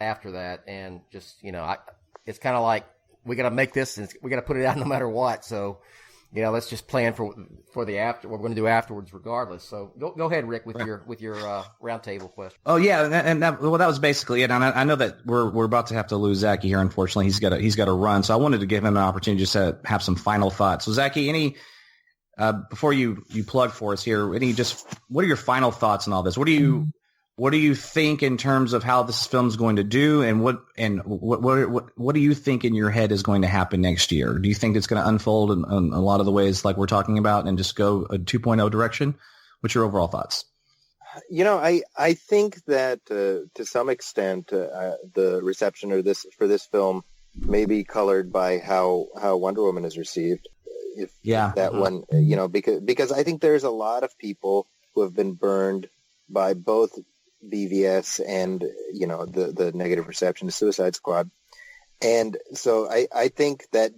after that. And just, it's kind of like, we got to make this and we got to put it out no matter what. So, let's just plan for the after what we're going to do afterwards regardless. So go ahead, Rick, with your roundtable question. Oh yeah. And that was basically it. And I know that we're about to have to lose Zaki here. Unfortunately, he's got to run. So I wanted to give him an opportunity just to have some final thoughts. So Zaki, any, before you plug for us here, what are your final thoughts on all this? What do you think in terms of how this film is going to do, and what do you think in your head is going to happen next year? Do you think it's going to unfold in a lot of the ways like we're talking about and just go a 2.0 direction? What's your overall thoughts? I think that to some extent the reception for this film may be colored by how Wonder Woman is received. If that one, because I think there's a lot of people who have been burned by both BVS and the negative reception to Suicide Squad, and so I think that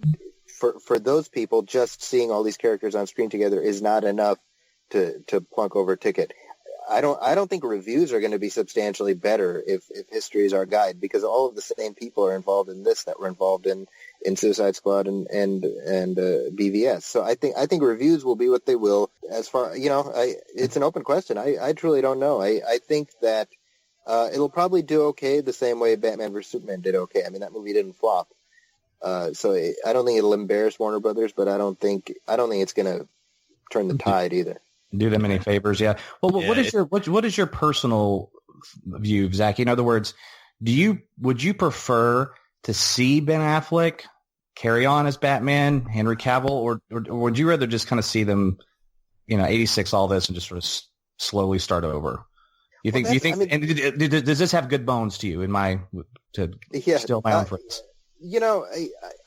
for those people, just seeing all these characters on screen together is not enough to plunk over a ticket. I don't think reviews are going to be substantially better if history is our guide, because all of the same people are involved in this that were involved in Suicide Squad and BVS. So I think reviews will be what they will. As far it's an open question. I truly don't know. I think that it'll probably do okay the same way Batman vs Superman did okay. I mean, that movie didn't flop. So I don't think it'll embarrass Warner Brothers, but I don't think it's going to turn the tide either. Do them any favors, yeah. Well, what is your personal view, Zach? In other words, would you prefer to see Ben Affleck carry on as Batman, Henry Cavill, or would you rather just kind of see them, 86 all this and just sort of slowly start over? Does this have good bones to you? Steal my own phrase.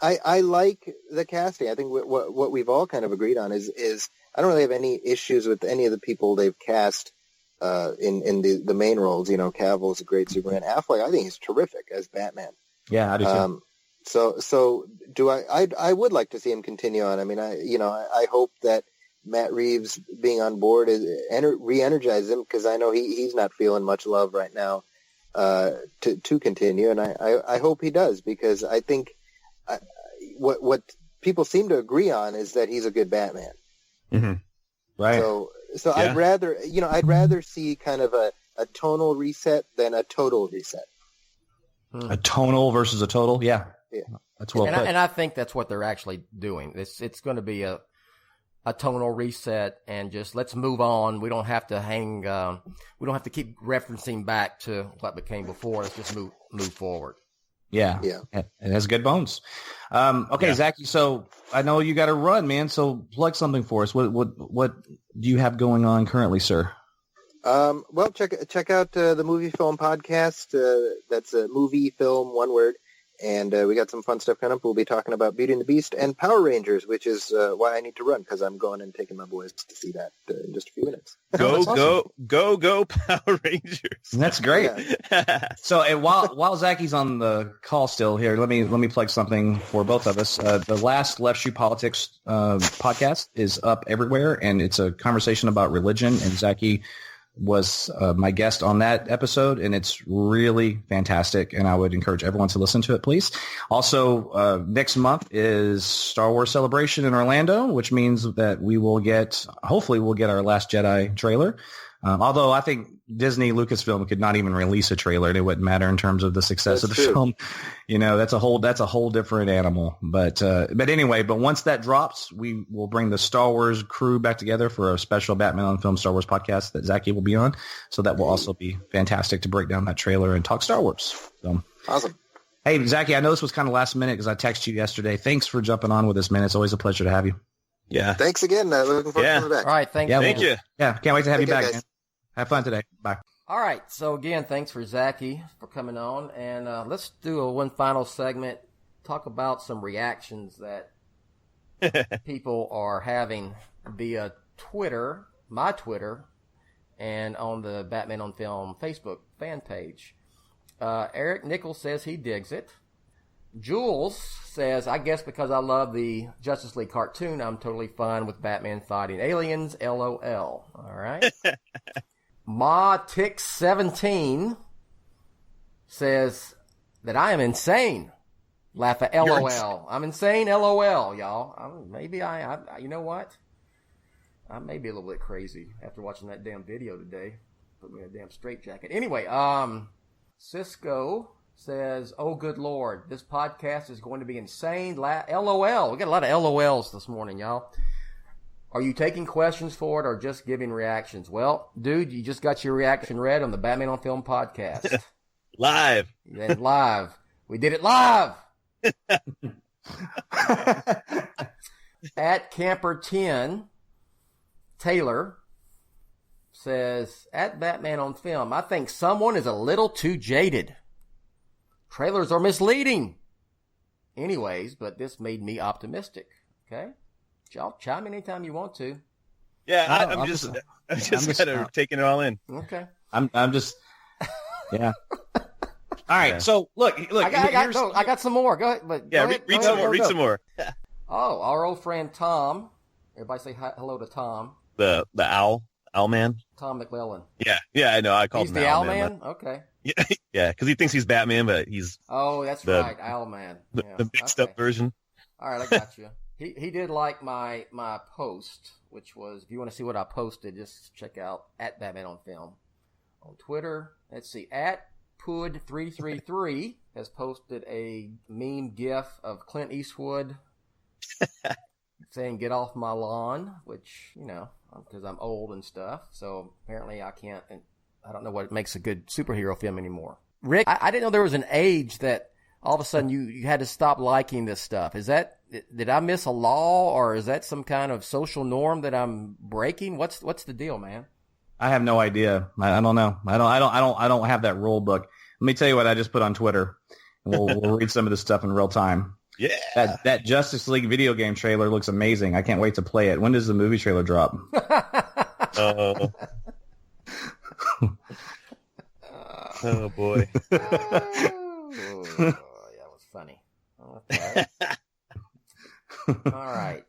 I like the casting. I think what we've all kind of agreed on is I don't really have any issues with any of the people they've cast in the main roles. Cavill is a great Superman. Affleck, I think he's terrific as Batman. Yeah, I do too. So do I would like to see him continue on. I mean, I hope that Matt Reeves being on board re-energizes him, because I know he's not feeling much love right now to continue, and I hope he does, because I think what people seem to agree on is that he's a good Batman. Mm-hmm. Right. So yeah. I'd rather see kind of a tonal reset than a total reset. A tonal versus a total, yeah. That's well put. And I think that's what they're actually doing. It's going to be a tonal reset, and just let's move on. We don't have to we don't have to keep referencing back to what became before. Let's just move forward. Yeah. It has good bones. Okay, yeah. Zaki, so I know you got to run, man. So plug something for us. What do you have going on currently, sir? Well, check out the Movie Film Podcast. That's a movie film, one word. And we got some fun stuff coming up. We'll be talking about Beauty and the Beast and Power Rangers, which is why I need to run, because I'm going and taking my boys to see that in just a few minutes. Go, Power Rangers. That's great. Yeah. So and while Zaki's on the call still here, let me plug something for both of us. The last Left Shoe Politics podcast is up everywhere, and it's a conversation about religion. And Zaki was my guest on that episode, and it's really fantastic, and I would encourage everyone to listen to it, please. Also, next month is Star Wars Celebration in Orlando, which means that hopefully we'll get our Last Jedi trailer. Although I think Disney Lucasfilm could not even release a trailer and it wouldn't matter in terms of the success of the film. You know, that's a whole different animal. But anyway, once that drops, we will bring the Star Wars crew back together for a special Batman on Film Star Wars podcast that Zaki will be on. So that will also be fantastic to break down that trailer and talk Star Wars. So awesome. Hey, Zaki, I know this was kind of last minute because I texted you yesterday. Thanks for jumping on with us, man. It's always a pleasure to have you. Yeah. Thanks again. Looking forward to coming back. All right. Thank you. Yeah. Can't wait to have you back, guys. man. Have fun today. Bye. All right. So again, thanks for Zaki for coming on, and let's do one final segment. Talk about some reactions that people are having via Twitter, my Twitter, and on the Batman on Film Facebook fan page. Eric Nichols says he digs it. Jules says, I guess because I love the Justice League cartoon, I'm totally fine with Batman fighting aliens. LOL. All right. Ma-Tix17 says that I am insane. Laugh at LOL. I'm insane. LOL, y'all. Maybe you know what? I may be a little bit crazy after watching that damn video today. Put me in a damn straitjacket. Anyway, Cisco says, oh, good Lord, this podcast is going to be insane. LOL. We got a lot of LOLs this morning, y'all. Are you taking questions for it or just giving reactions? Well, dude, you just got your reaction read on the Batman on Film podcast. Live. And live. We did it live. At Camper10, Taylor says, at Batman on Film, I think someone is a little too jaded. Trailers are misleading. Anyways, but this made me optimistic. Okay? Y'all chime in anytime you want to. Yeah, I'm just kind of taking it all in. Okay. I'm just, yeah. All right. Yeah. So look. I got some more. Go ahead. But yeah, go read ahead, some more. Oh, our old friend Tom. Everybody say hello to Tom. The owl man. Tom McClellan. Yeah, I know. I call him the Owl Man. Okay. Yeah, because he thinks he's Batman, but he's. Oh, that's right, Owl Man. Yeah. The mixed up version. All right, I got you. He did like my post, which was, if you want to see what I posted, just check out at Batman on Film on Twitter. Let's see, at Pud333 has posted a meme GIF of Clint Eastwood saying "Get off my lawn," which, you know, because I'm old and stuff. So apparently I can't. And I don't know what makes a good superhero film anymore. Rick, I didn't know there was an age that all of a sudden you had to stop liking this stuff. Did I miss a law, or is that some kind of social norm that I'm breaking? What's the deal, man? I have no idea. I don't know. I don't have that rule book. Let me tell you what I just put on Twitter. We'll read some of this stuff in real time. Yeah. That Justice League video game trailer looks amazing. I can't wait to play it. When does the movie trailer drop? Oh boy. That was funny. Okay. All right.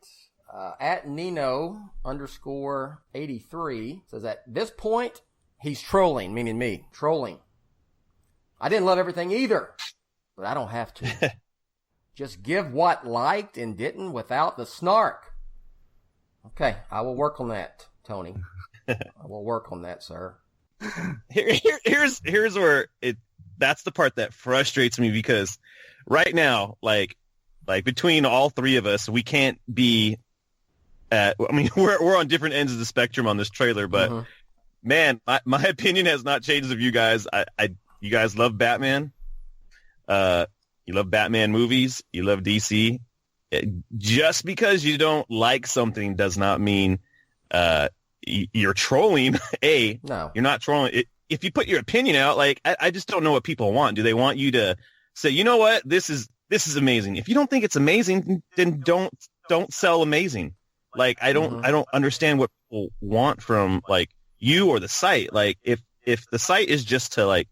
At Nino _83 says, at this point, he's trolling, meaning me. Trolling. I didn't love everything either, but I don't have to. Just give what liked and didn't without the snark. Okay, I will work on that, Tony. I will work on that, sir. Here's where that's the part that frustrates me, because right now, like between all three of us, we can't be we're on different ends of the spectrum on this trailer, but man, my opinion has not changed of you guys. You guys love Batman. You love Batman movies. You love DC. Just because you don't like something does not mean you're trolling. No, you're not trolling. If you put your opinion out, like I just don't know what people want. Do they want you to say, you know what, this is amazing? If you don't think it's amazing, then don't sell amazing. Like I don't understand what people want from like you or the site. Like if the site is just to like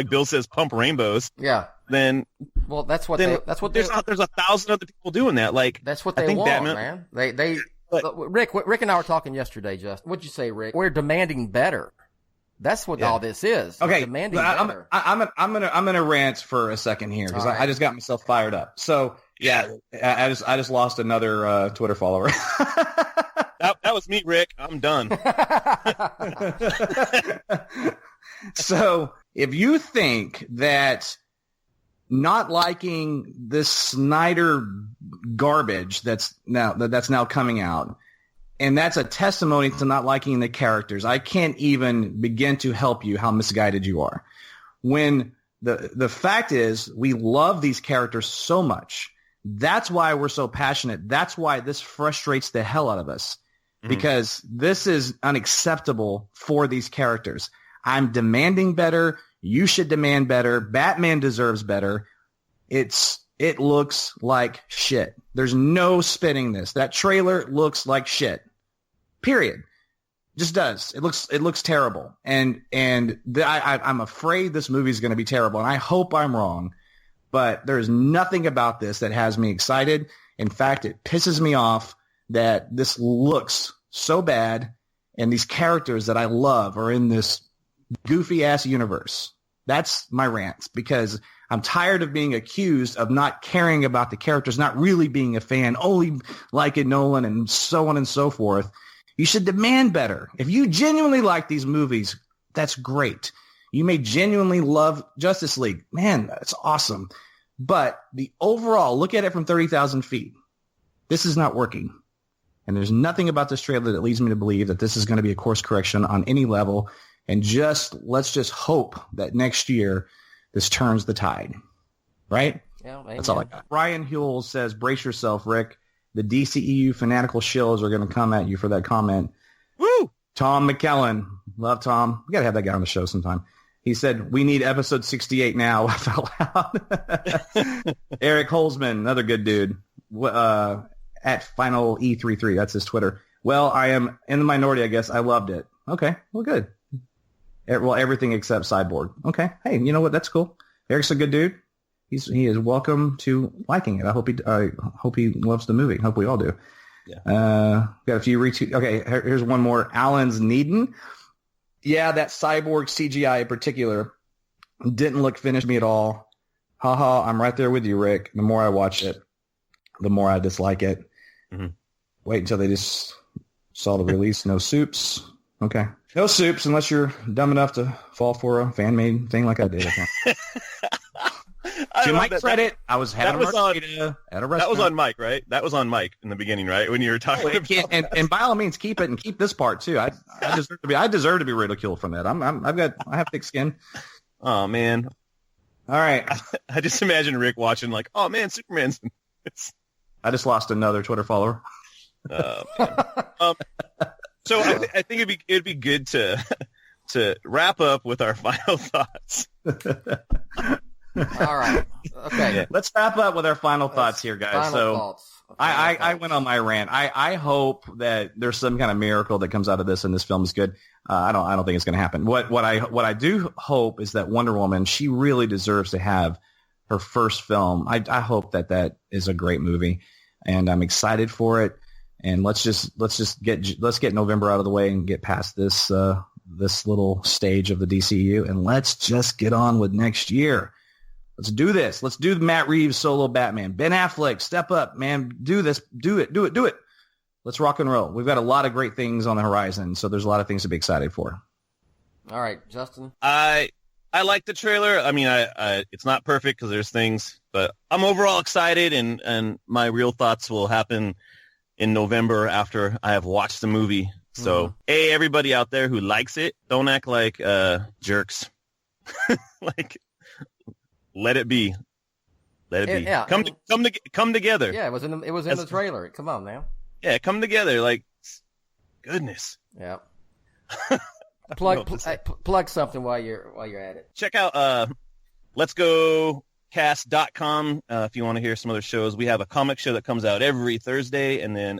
Bill says, pump rainbows. Yeah. Then there's 1,000 other people doing that. Like that's what they want, man. They Rick and I were talking yesterday, Justin. What'd you say, Rick? We're demanding better. That's what all this is. Okay, demanding better. I'm gonna rant for a second here because I just got myself fired up. So yeah, I just lost another Twitter follower. That was me, Rick. I'm done. So if you think that not liking this Snyder garbage that's now coming out, and that's a testimony to not liking the characters, I can't even begin to help you how misguided you are. When the fact is, we love these characters so much. That's why we're so passionate. That's why this frustrates the hell out of us, because this is unacceptable for these characters. I'm demanding better. You should demand better. Batman deserves better. It looks like shit. There's no spinning this. That trailer looks like shit. Period. Just does. It looks terrible. And I'm afraid this movie is going to be terrible. And I hope I'm wrong. But there's nothing about this that has me excited. In fact, it pisses me off that this looks so bad and these characters that I love are in this goofy ass universe. That's my rant, because I'm tired of being accused of not caring about the characters, not really being a fan, only liking Nolan and so on and so forth. You should demand better. If you genuinely like these movies, that's great. You may genuinely love Justice League. Man, that's awesome. But the overall, look at it from 30,000 feet. This is not working. And there's nothing about this trailer that leads me to believe that this is going to be a course correction on any level. And let's just hope that next year this turns the tide. Right? Yeah, that's all I got. Ryan Huell says, brace yourself, Rick. The DCEU fanatical shills are going to come at you for that comment. Woo! Tom McKellen. Love Tom. We got to have that guy on the show sometime. He said, we need episode 68 now. I fell out. Eric Holzman, another good dude. At Final E33. That's his Twitter. Well, I am in the minority, I guess. I loved it. Okay. Well, good. Well, everything except Cyborg. Okay. Hey, you know what? That's cool. Eric's a good dude. He is welcome to liking it. I hope he loves the movie. Hope we all do. Yeah. Got a few retweets. Okay. Here's one more. Alan's Needon. Yeah, that Cyborg CGI in particular didn't look finished me at all. Haha, I'm right there with you, Rick. The more I watch it, the more I dislike it. Mm-hmm. Wait until they just saw the release. No soups. Okay. No soups unless you're dumb enough to fall for a fan-made thing like I did. To my credit, I was having a margarita at a restaurant. That was on Mike, right? That was on Mike in the beginning, right? When you were talking about and by all means, keep it and keep this part too. I deserve to be ridiculed from that. I have thick skin. Oh man. All right. I just imagine Rick watching like, oh man, Superman's in this. I just lost another Twitter follower. So I think it'd be good to wrap up with our final thoughts. All right. Okay. Yeah. Let's wrap up with our final thoughts here, guys. Thoughts. I went on my rant. I hope that there's some kind of miracle that comes out of this and this film is good. I don't think it's going to happen. What I do hope is that Wonder Woman, she really deserves to have her first film. I hope that is a great movie, and I'm excited for it. And let's get November out of the way and get past this little stage of the DCU, and let's just get on with next year. Let's do this. Let's do the Matt Reeves solo Batman. Ben Affleck, step up, man. Do this. Do it. Let's rock and roll. We've got a lot of great things on the horizon, so there's a lot of things to be excited for. All right, Justin. I like the trailer. I mean, it's not perfect because there's things, but I'm overall excited, and my real thoughts will happen in November after I have watched the movie. So, hey, everybody out there who likes it, don't act like jerks. Like, let it be. Let it be. Yeah, come together. Yeah, it was in the trailer. Come on now. Yeah, come together. Like, goodness. Yeah. Plug something while you're at it. Check out letsgocast.com if you want to hear some other shows. We have a comic show that comes out every Thursday, and then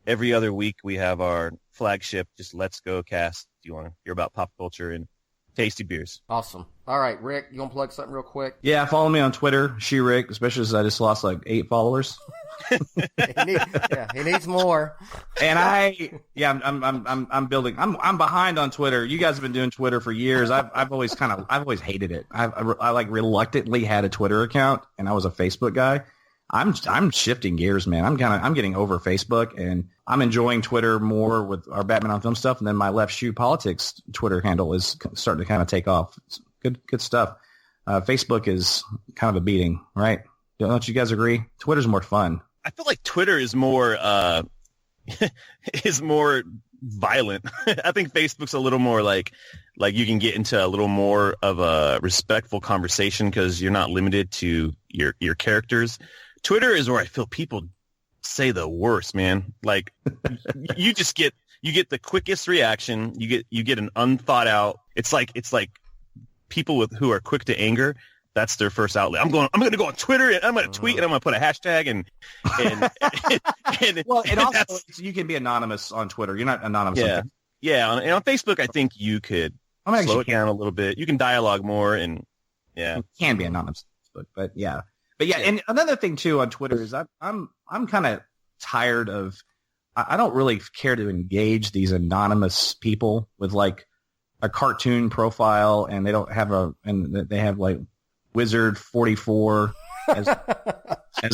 every other week we have our flagship, just Let's Go Cast. If you want to hear about pop culture and tasty beers. Awesome. All right, Rick, you want to plug something real quick? Yeah, follow me on Twitter, Rick, especially since I just lost like 8 followers. he needs more. And I'm building. I'm behind on Twitter. You guys have been doing Twitter for years. I've always hated it. I like reluctantly had a Twitter account, and I was a Facebook guy. I'm shifting gears, man. I'm getting over Facebook, and I'm enjoying Twitter more with our Batman on Film stuff. And then my Left Shoe Politics Twitter handle is starting to kind of take off. It's good stuff. Facebook is kind of a beating, right? Don't you guys agree? Twitter's more fun. I feel like Twitter is more violent. I think Facebook's a little more like you can get into a little more of a respectful conversation because you're not limited to your characters. Twitter is where I feel people say the worst, man. Like you get the quickest reaction. You get an unthought out. It's like people who are quick to anger. That's their first outlet. I'm going to go on Twitter and I'm going to tweet and I'm going to put a hashtag and well, and also you can be anonymous on Twitter. You're not anonymous. Yeah. And on Facebook, I think you could slow it down a little bit. You can dialogue more and you can be anonymous, but yeah. And another thing too on Twitter is I'm kind of tired of. I don't really care to engage these anonymous people with like a cartoon profile, and they don't have they have like Wizard 44 as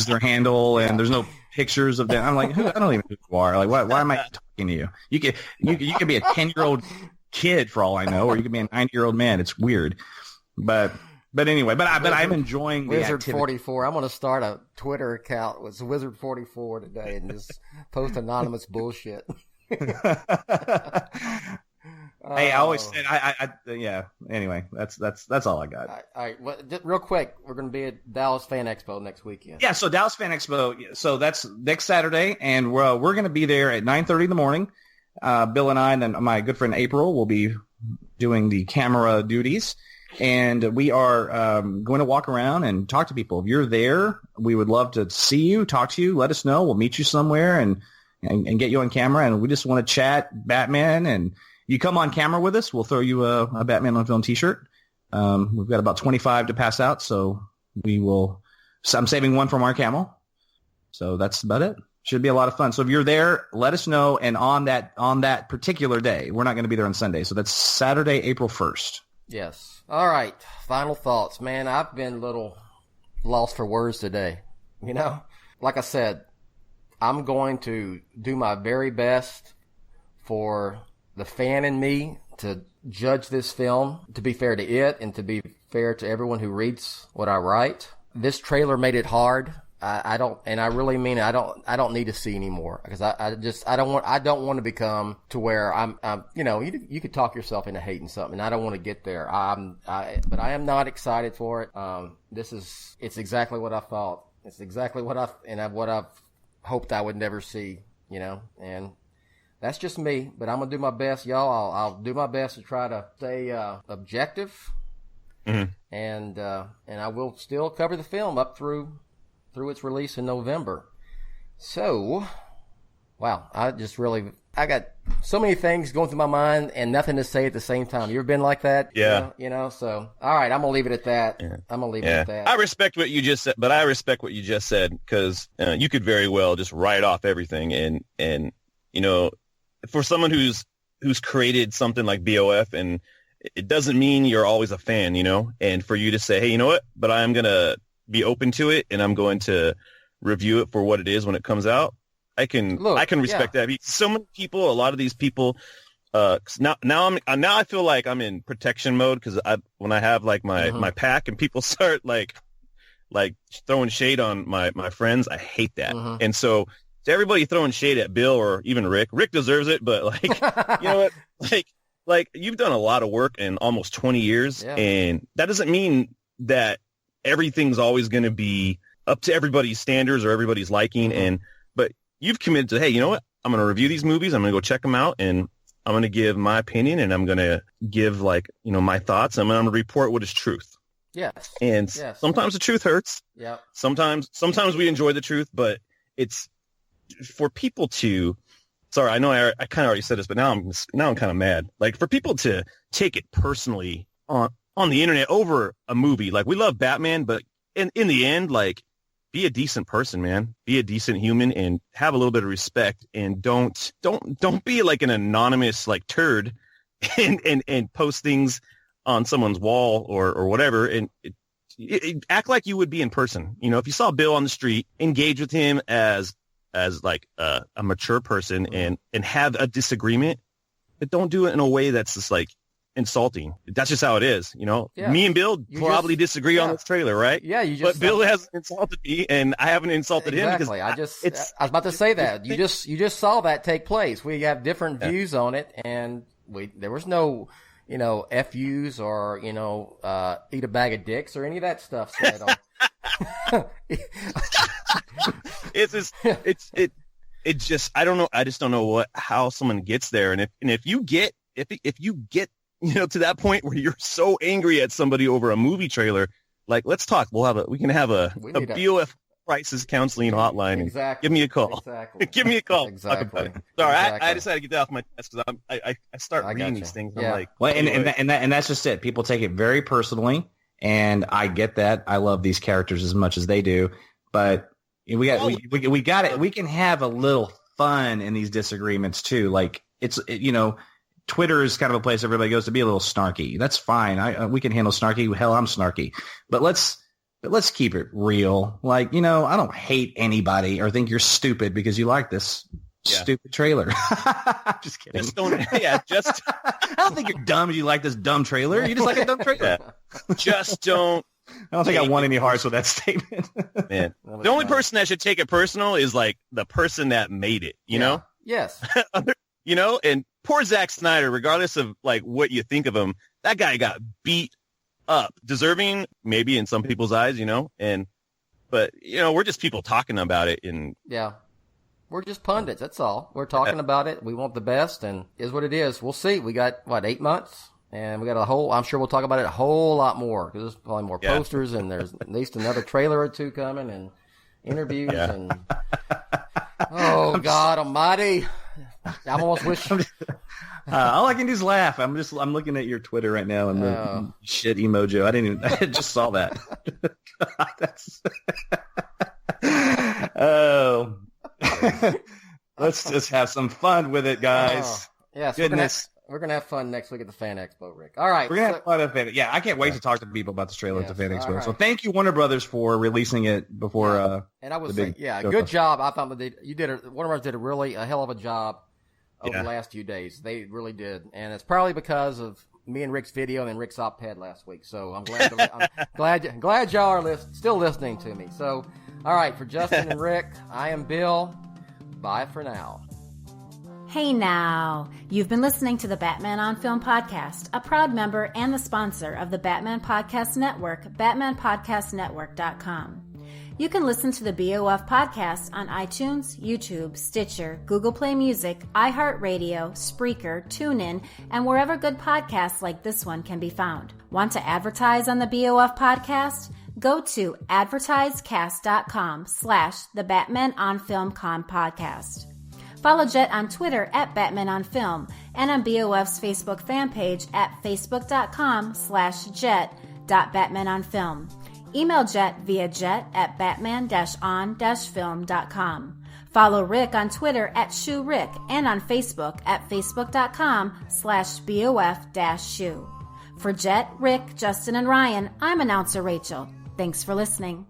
their handle, and there's no pictures of them. I'm like, I don't even know who you are. Like, why am I talking to you? You could be a 10-year-old kid for all I know, or you could be a 90-year-old man. It's weird, but anyway, but I'm enjoying the Wizard activity. 44. I'm going to start a Twitter account with Wizard 44 today and just post anonymous bullshit. Hey, I always said yeah. Anyway, that's all I got. All right. Well, just real quick, we're going to be at Dallas Fan Expo next weekend. Yeah, so Dallas Fan Expo. So that's next Saturday, and we're going to be there at 9:30 in the morning. Bill and I, and then my good friend April, will be doing the camera duties, and we are going to walk around and talk to people. If you're there, we would love to see you, talk to you, let us know. We'll meet you somewhere and get you on camera, and we just want to chat Batman. And you come on camera with us, we'll throw you a Batman on Film T-shirt. We've got about 25 to pass out, so I'm saving one from our camel. So that's about it. Should be a lot of fun. So if you're there, let us know. And on that particular day, we're not going to be there on Sunday. So that's Saturday, April 1st. Yes. All right. Final thoughts, man. I've been a little lost for words today. You know, like I said, I'm going to do my very best for the fan in me to judge this film, to be fair to it and to be fair to everyone who reads what I write. This trailer made it hard. I don't need to see anymore because I don't want to become to where I'm you could talk yourself into hating something, and I don't want to get there. But I am not excited for it. It's exactly what I thought. It's exactly what I've hoped I would never see, and that's just me. But I'm gonna do my best, y'all. I'll do my best to try to stay objective, and I will still cover the film up through its release in November. So, wow, I got so many things going through my mind and nothing to say at the same time. You ever been like that? Yeah. So, all right, I'm going to leave it at that. Yeah. I'm going to leave it at that. I respect what you just said, but I respect what you just said because you could very well just write off everything. And for someone who's created something like BOF, and it doesn't mean you're always a fan, and for you to say, hey, you know what, but I'm going to be open to it, and I'm going to review it for what it is when it comes out. I can respect that. So many people, a lot of these people, now I feel like I'm in protection mode because when I have like my pack and people start like throwing shade on my friends, I hate that. And so to everybody throwing shade at Bill or even Rick deserves it, but like you know what, like you've done a lot of work in almost 20 years, and that doesn't mean that everything's always going to be up to everybody's standards or everybody's liking. But you've committed to, hey, you know what? I'm going to review these movies. I'm going to go check them out, and I'm going to give my opinion, and I'm going to give my thoughts. I'm going to report what is truth. Yes. And sometimes the truth hurts. Yeah. Sometimes we enjoy the truth, but it's for people to, sorry, I know I kind of already said this, but now I'm kind of mad. Like for people to take it personally on the internet over a movie. Like we love Batman, but in the end, like be a decent person, man. Be a decent human and have a little bit of respect, and don't be like an anonymous like turd and post things on someone's wall or whatever, and act like you would be in person. You know, if you saw Bill on the street, engage with him as like a mature person and have a disagreement, but don't do it in a way that's just like insulting. That's just how it is, you know. Yeah. Me and Bill probably disagree on this trailer, right? Yeah, but Bill hasn't insulted me, and I haven't insulted him because I was about to say that you just saw that take place. We have different views on it, and there was no, you know, FUs or, you know, eat a bag of dicks or any of that stuff said on. It's just I don't know. I just don't know how someone gets there, and if you get you know, to that point where you're so angry at somebody over a movie trailer, like, let's talk. We can have a BOF crisis counseling hotline. Exactly. Give me a call. Exactly. Give me a call. Exactly. Sorry, exactly. I decided to get that off my chest because I start reading these things. And I'm like, well, and that's just it. People take it very personally, and I get that. I love these characters as much as they do, but we got it. We can have a little fun in these disagreements too. Like you know, Twitter is kind of a place everybody goes to be a little snarky. That's fine. We can handle snarky. Hell, I'm snarky. But let's keep it real. Like, you know, I don't hate anybody or think you're stupid because you like this stupid trailer. I'm just kidding. I don't think you're dumb if you like this dumb trailer. You just like a dumb trailer. Just don't. I don't think I won any hearts with that statement. Man, the only person that should take it personal is like the person that made it, you know? Yes. You know, and poor Zack Snyder, regardless of like what you think of him, that guy got beat up, deserving maybe in some people's eyes, you know, but you know, we're just people talking about it, and we're just pundits. That's all. We're talking about it. We want the best, and is what it is. We'll see. We got 8 months, and we got I'm sure we'll talk about it a whole lot more because there's probably more posters, and there's at least another trailer or two coming, and interviews, and oh God Almighty. I almost wish. All I can do is laugh. I'm looking at your Twitter right now and the shit emoji. I just saw that. Let's just have some fun with it, guys. Yes, goodness. We're gonna have fun next week at the Fan Expo, Rick. All right, we're gonna have fun at Fan. Yeah, I can't wait to talk to people about this trailer at the Fan Expo. Right. So thank you, Warner Brothers, for releasing it before. And I would say, good job. I thought Warner Brothers did a hell of a job over the last few days. They really did, and it's probably because of me and Rick's video and Rick's op-ed last week. So I'm glad y'all are still listening to me. So, all right, for Justin and Rick, I am Bill. Bye for now. Hey now! You've been listening to the Batman on Film podcast, a proud member and the sponsor of the Batman Podcast Network, BatmanPodcastNetwork.com. You can listen to the BOF podcast on iTunes, YouTube, Stitcher, Google Play Music, iHeartRadio, Spreaker, TuneIn, and wherever good podcasts like this one can be found. Want to advertise on the BOF podcast? Go to advertisecast.com/the Batman on Film Con podcast. Follow Jett on Twitter at Batman on Film and on BOF's Facebook fan page at facebook.com/Jett.BatmanOnFilm. Email Jett via Jett@batman-on-film.com. Follow Rick on Twitter at ShoeRick and on Facebook at facebook.com/BOF-Shoe. For Jett, Rick, Justin, and Ryan, I'm announcer Rachel. Thanks for listening.